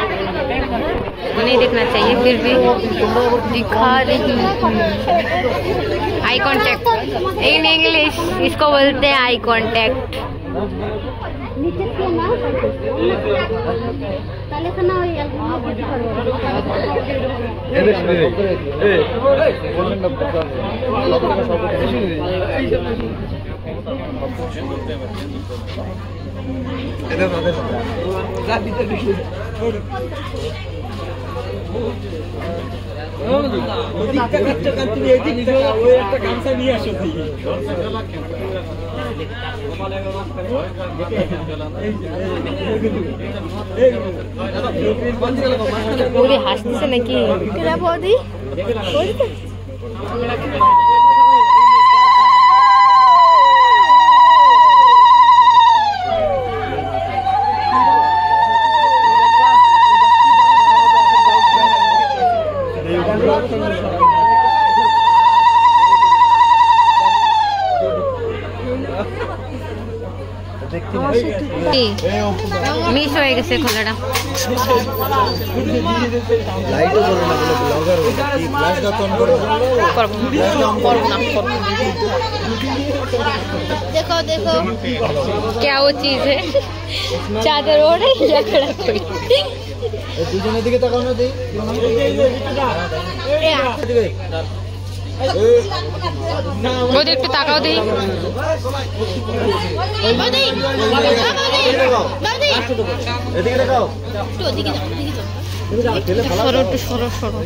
नहीं देखना चाहिए फिर भी दिखा रही। आई कांटेक्ट इन इंग्लिश इसको बोलते हैं आई कांटेक्ट। নিচে দিয়ে না তাহলে খানা ওই বৌদি হাসতেছে নাকি? বৌদি মিস হয়ে গেছে খোলাটা। देखो देखो क्या वो चीज है? चादर ओढ़ या खड़ा कोई? দুজনের দিকে তাকাও না দেই বৌদি একটু তাকাও দিই। এদিকে তাকাও সরো একটু সরো সরো।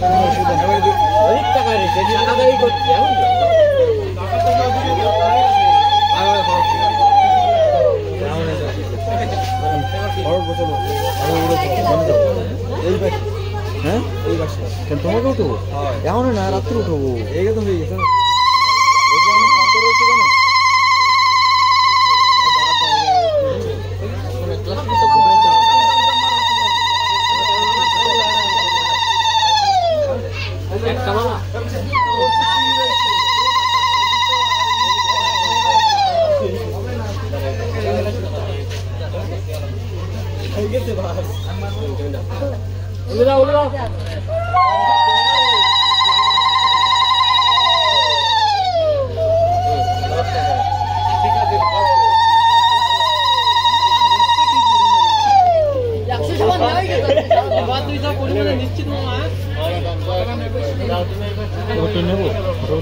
হ্যাঁ কেন তোমাকে উঠবো এখন না রাত্রে উঠবো এই তো হয়ে গেছে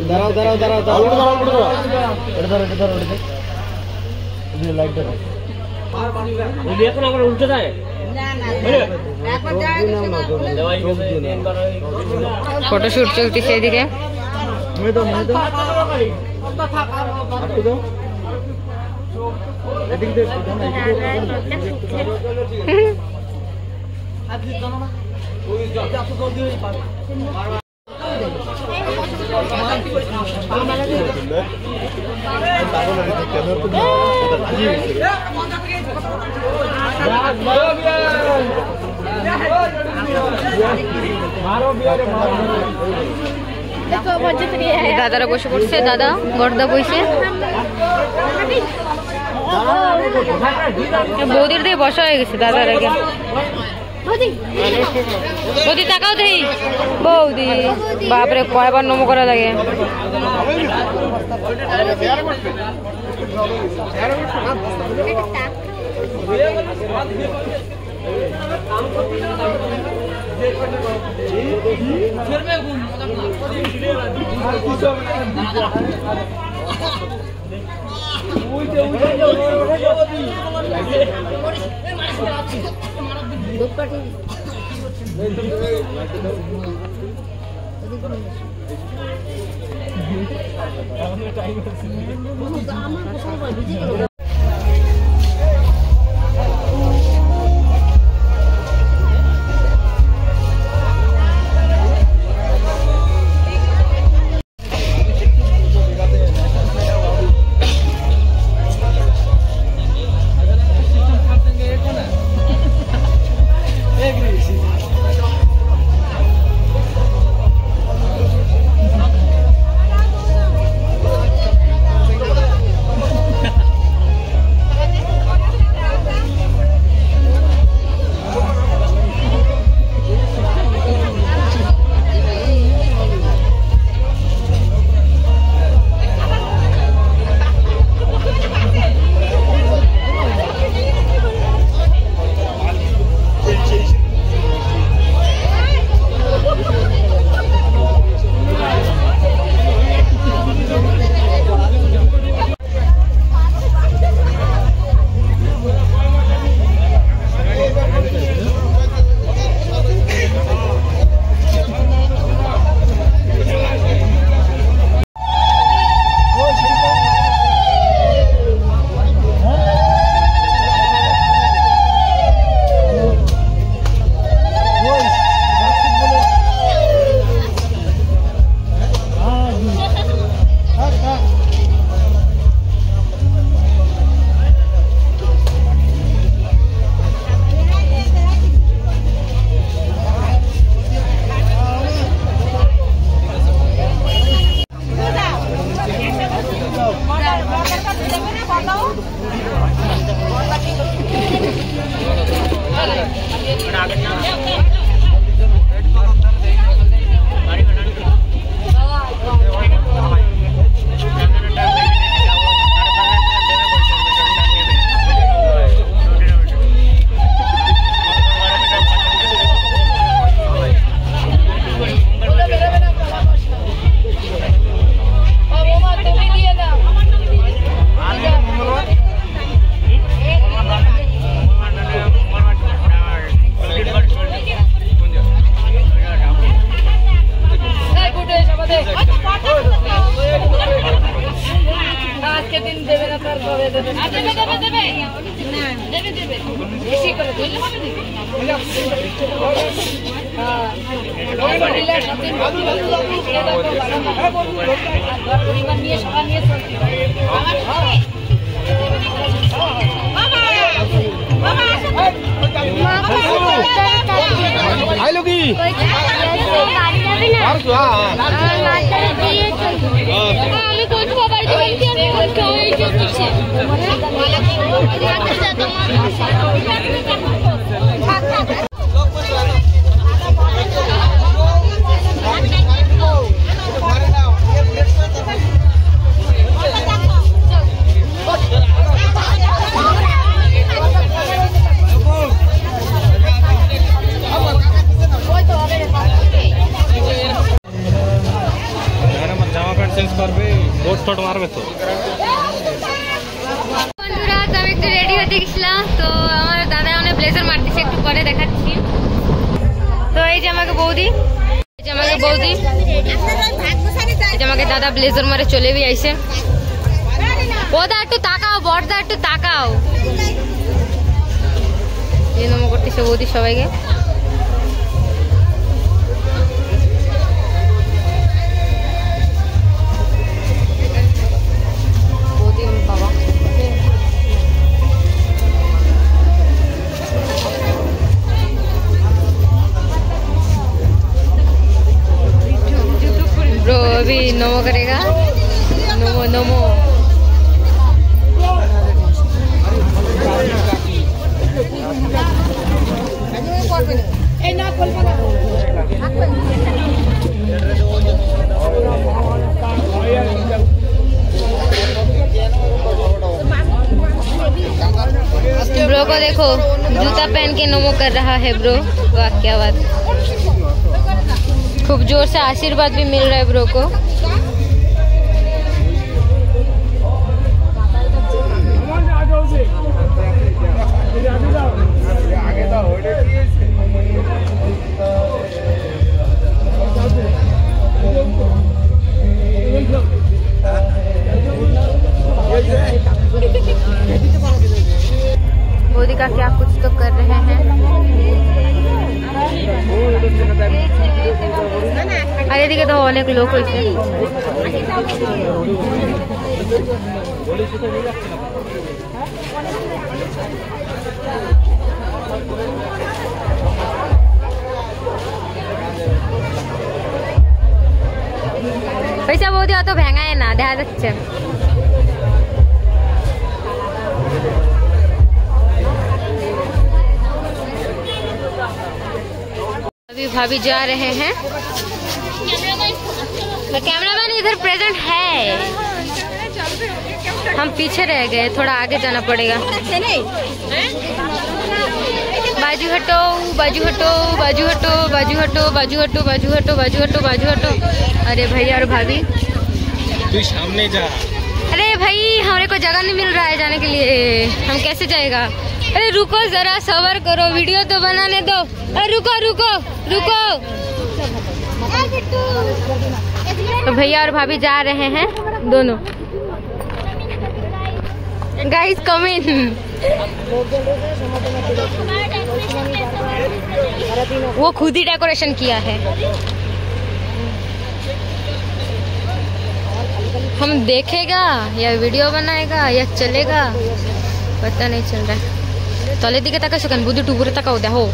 দাঁড়াও দাঁড়াও দাঁড়াও দাঁড়াও লাইট দাঁড়াও এখন আবার উল্টে দেয় ফটোশুট চলতেছে এদিকে। দাদারা বসে পড়ছে, দাদা বড়দা বসে, বৌদির দিয়ে বসা হয়ে গেছে দাদার আগে। বৌদি তাকাও দেই, বৌদি বাপরে কয়বার নমো করা লাগে। दादा ब्लेजर मारे चले भी ऐसे ओदा একটু তাকাও বড়দা একটু তাকাও এই নম করতেছে বৌদি সবাইকে বৌদি বাবা ब्रो अभी नमो करेगा नमो नमो ब्रो को देखो जूता पहन के नमो कर रहा है ब्रो वाह क्या बात खूब जोर से आशीर्वाद भी मिल रहा है ब्रो को मोदी का क्या कुछ तो कर रहे हैं আরে দিকে তো অনেক লোক হইছে পয়সা বৌদি অত ভেঙায় না দেখা যাচ্ছে अभी भाभी जा रहे हैं कैमरामैन इधर प्रेजेंट है हम पीछे रह गए थोड़ा आगे जाना पड़ेगा बाजू हटो बाजू हटो बाजू हटो बाजू हटो बाजू हटो बाजू हटो बाजू हटो बाजू हटो अरे भैया और भाभी तू सामने जा अरे भाई हमारे को जगह नहीं मिल रहा है जाने के लिए हम कैसे जाएगा अरे रुको जरा सबर करो वीडियो तो बनाने दो अरे रुको रुको रुको तो भैया और भाभी जा रहे हैं दोनों गाइस कम इन वो खुद ही डेकोरेशन किया है हम देखेगा या वीडियो बनाएगा या चलेगा पता नहीं चल रहा है तले दिखे तक सुकन बुद्धि टुपुरे तक उद्या हो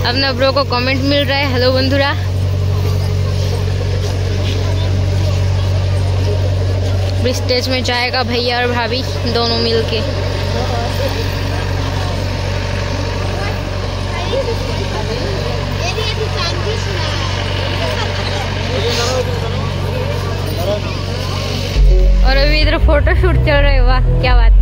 अपना ब्रो को कमेंट मिल रहा है, हेलो बंधुरा। स्टेज में जाएगा भैया और भाभी दोनों मिलके। और अभी इधर फोटो शूट चल रहा है, वाह क्या बात।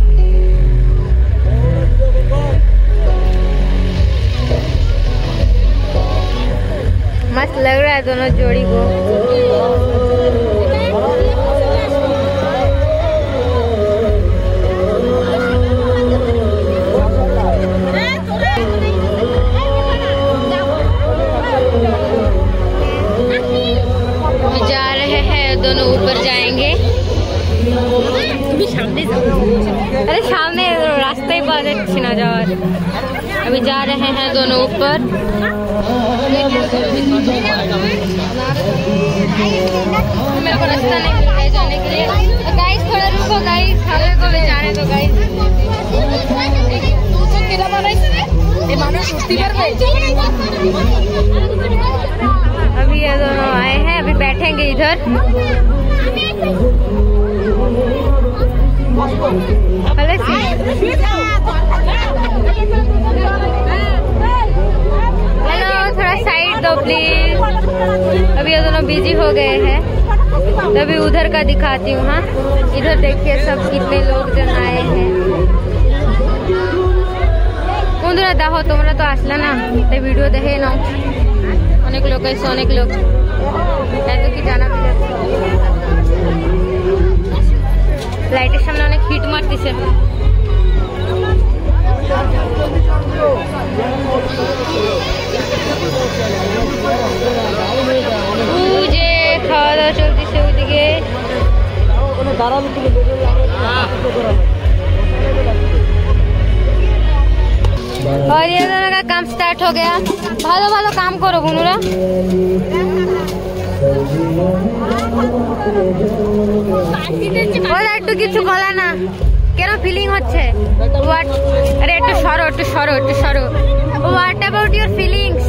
मस्त लग रहा है दोनों जोड़ी को। जा रहे हैं दोनों, ऊपर जाएंगे। अरे सामने रास्ते ही बहुत अच्छी ना जाओ। अभी जा रहे हैं दोनों ऊपर। मेरे को रास्ता नहीं मिल रहा है जाने के लिए। गाइस थोड़ा रुको गाइस, हमें को भी जाने दो गाइस। अभी ये दोनों आए हैं, अभी बैठेंगे इधर। हेलो थोड़ा साइड दो प्लीज। अभी ये दोनों बिजी हो गए हैं, तभी उधर का दिखाती हूँ। हाँ इधर देखिए सब कितने लोग जन आए हैं। बंधुरा देखो তোমরা তো আসলে না, তাই ভিডিও দেখে নাও। অনেক লোক আছে, অনেক লোক, তাই তো কি জানা যাচ্ছে। লাইটের সামনে অনেক হিট মারতেছে। যে খাওয়া দাওয়া চলতেছে ওইদিকে। और ये दोनों का काम स्टार्ट हो गया। ভালো ভালো काम करो বন্ধুরা। ওরা একটু কিছু বলা না, কেন ফিলিং হচ্ছে? আরে একটু সরো, একটু সরো, একটু সরো। What about your feelings?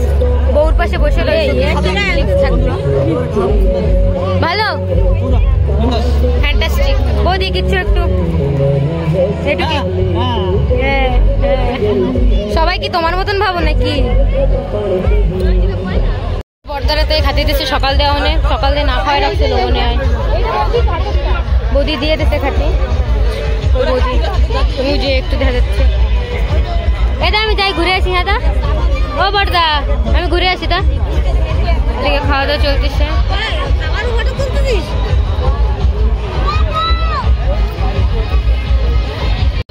বউর পাশে বসে রয়েছে, ভালো ফ্যান্টাস্টিক। বৌদি কিছু একটু সবাই কি তোমার মতন ভাবো নাকি? পর্দারাতে খাতে দিচ্ছে সকাল দেওয়া হনে, সকাল দিয়ে না খাওয়াই রাখছিল মনে হয়। বৌদি দিয়ে দিতে খাতে। বৌদি তুমি যে একটু দেখা যাচ্ছে। এটা আমি যাই ঘুরে আসি। হ্যাঁ দা, ও বড়দা আমি ঘুরে আসি। তা এদিকে খাওয়া দাওয়া চলতেছে।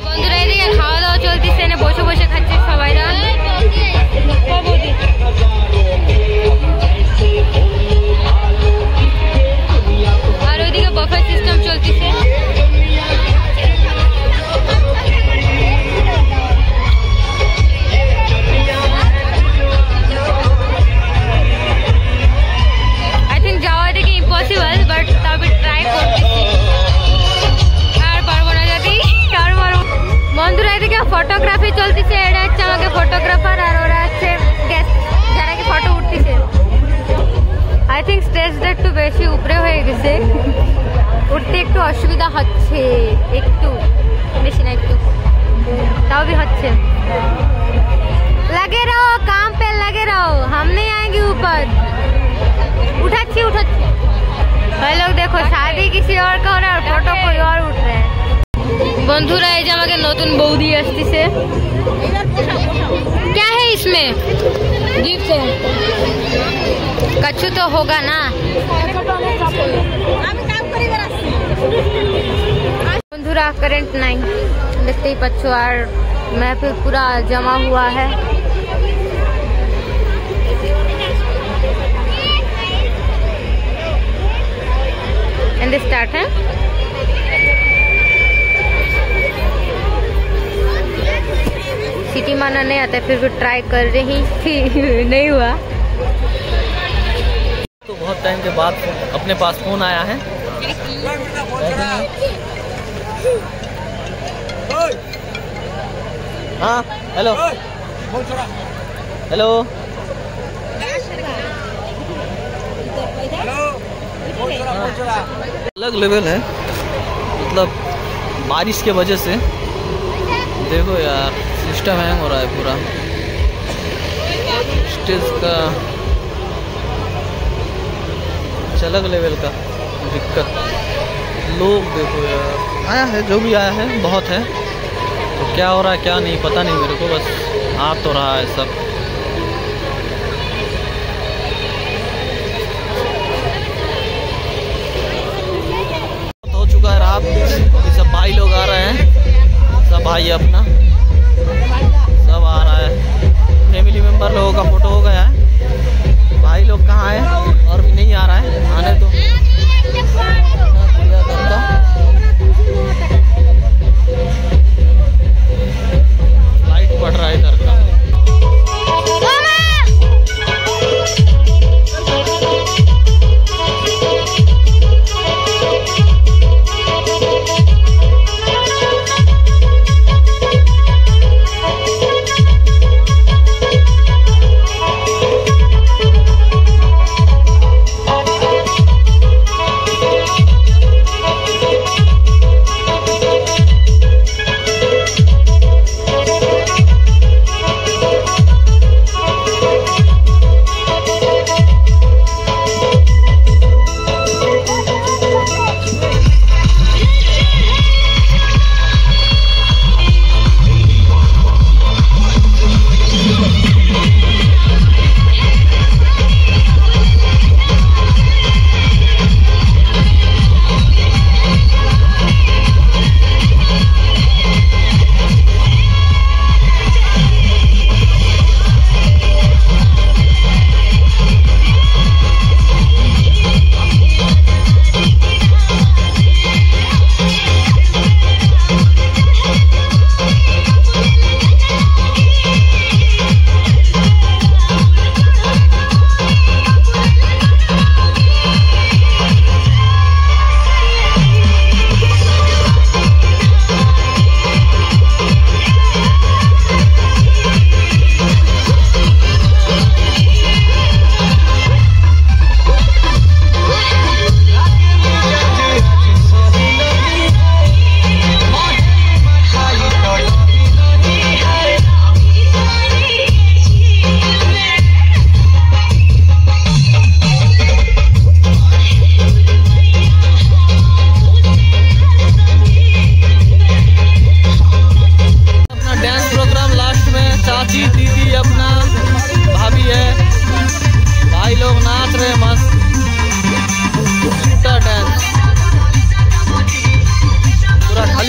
বন্ধুরা এদিকে খাওয়া দাওয়া চলতেছে, বসে বসে খাচ্ছে সবাই। আর ওইদিকে বফে সিস্টেম চলতেছে। আই থিঙ্ক যাওয়া এদিকে ইম্পসিবল, বাট তবে ট্রাই করতেছি। আর পারবো না যদি আর পারবো। বন্ধুরা এদিকে ফটোগ্রাফি চলতেছে। এটা হচ্ছে আমাকে ফটোগ্রাফার, আর ওরা হচ্ছে গেস্ট যারা কি ফটো উঠতেছে। আই থিঙ্ক স্টেজটা একটু বেশি উপরে হয়ে গেছে, উঠতে একটু অসুবিধা হচ্ছে। একটু বেশি না, একটু তাও भी হচ্ছে। लगे रहो काम पे, लगे रहो, हम नहीं आएंगे ऊपर। उठाচ্ছি उठाচ্ছি। भाई लोग देखो शादी किसी और का हो रहा है और फोटो कोई और उठ रहे हैं। बंधुरा এই যে আমাকে নতুন বৌদি আসছে। क्या है इसमें? गिफ्ट है। कछु तो होगा ना। बंधुरा करंट नहीं देखते ही पच्छो, और महफिल पूरा जमा हुआ है। एंड स्टार्ट है। सिटी माना नहीं आता, फिर भी ट्राई कर रही थी, नहीं हुआ। तो बहुत टाइम के बाद अपने पास फोन आया है। हाँ हेलो हेलो अलग लेवल है, मतलब बारिश के वजह से। देखो यार सिस्टम हैंग हो रहा है पूरा स्टेज का, अलग लेवल का दिक्कत। लोग देखो यार, आया है जो भी आया है बहुत है, तो क्या हो रहा है क्या नहीं पता नहीं मेरे को, बस आ तो रहा है सब। हो चुका है रात, अभी सब भाई लोग आ रहे हैं, सब भाई अपना सब आ रहा है। फैमिली मेंबर लोगों का फोटो हो गया है, भाई लोग कहाँ है और भी नहीं आ रहा है, आने दो। लाइट पड़ रहा है इधर का।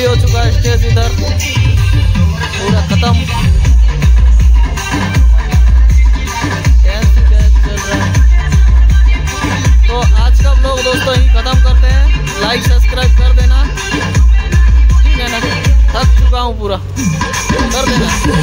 हो चुका है स्टेज इधर पूरा खत्म। चल रहा है तो आज का व्लॉग दोस्तों ही खत्म करते हैं। लाइक सब्सक्राइब कर देना, ठीक है ना। थक चुका हूँ पूरा, कर देना।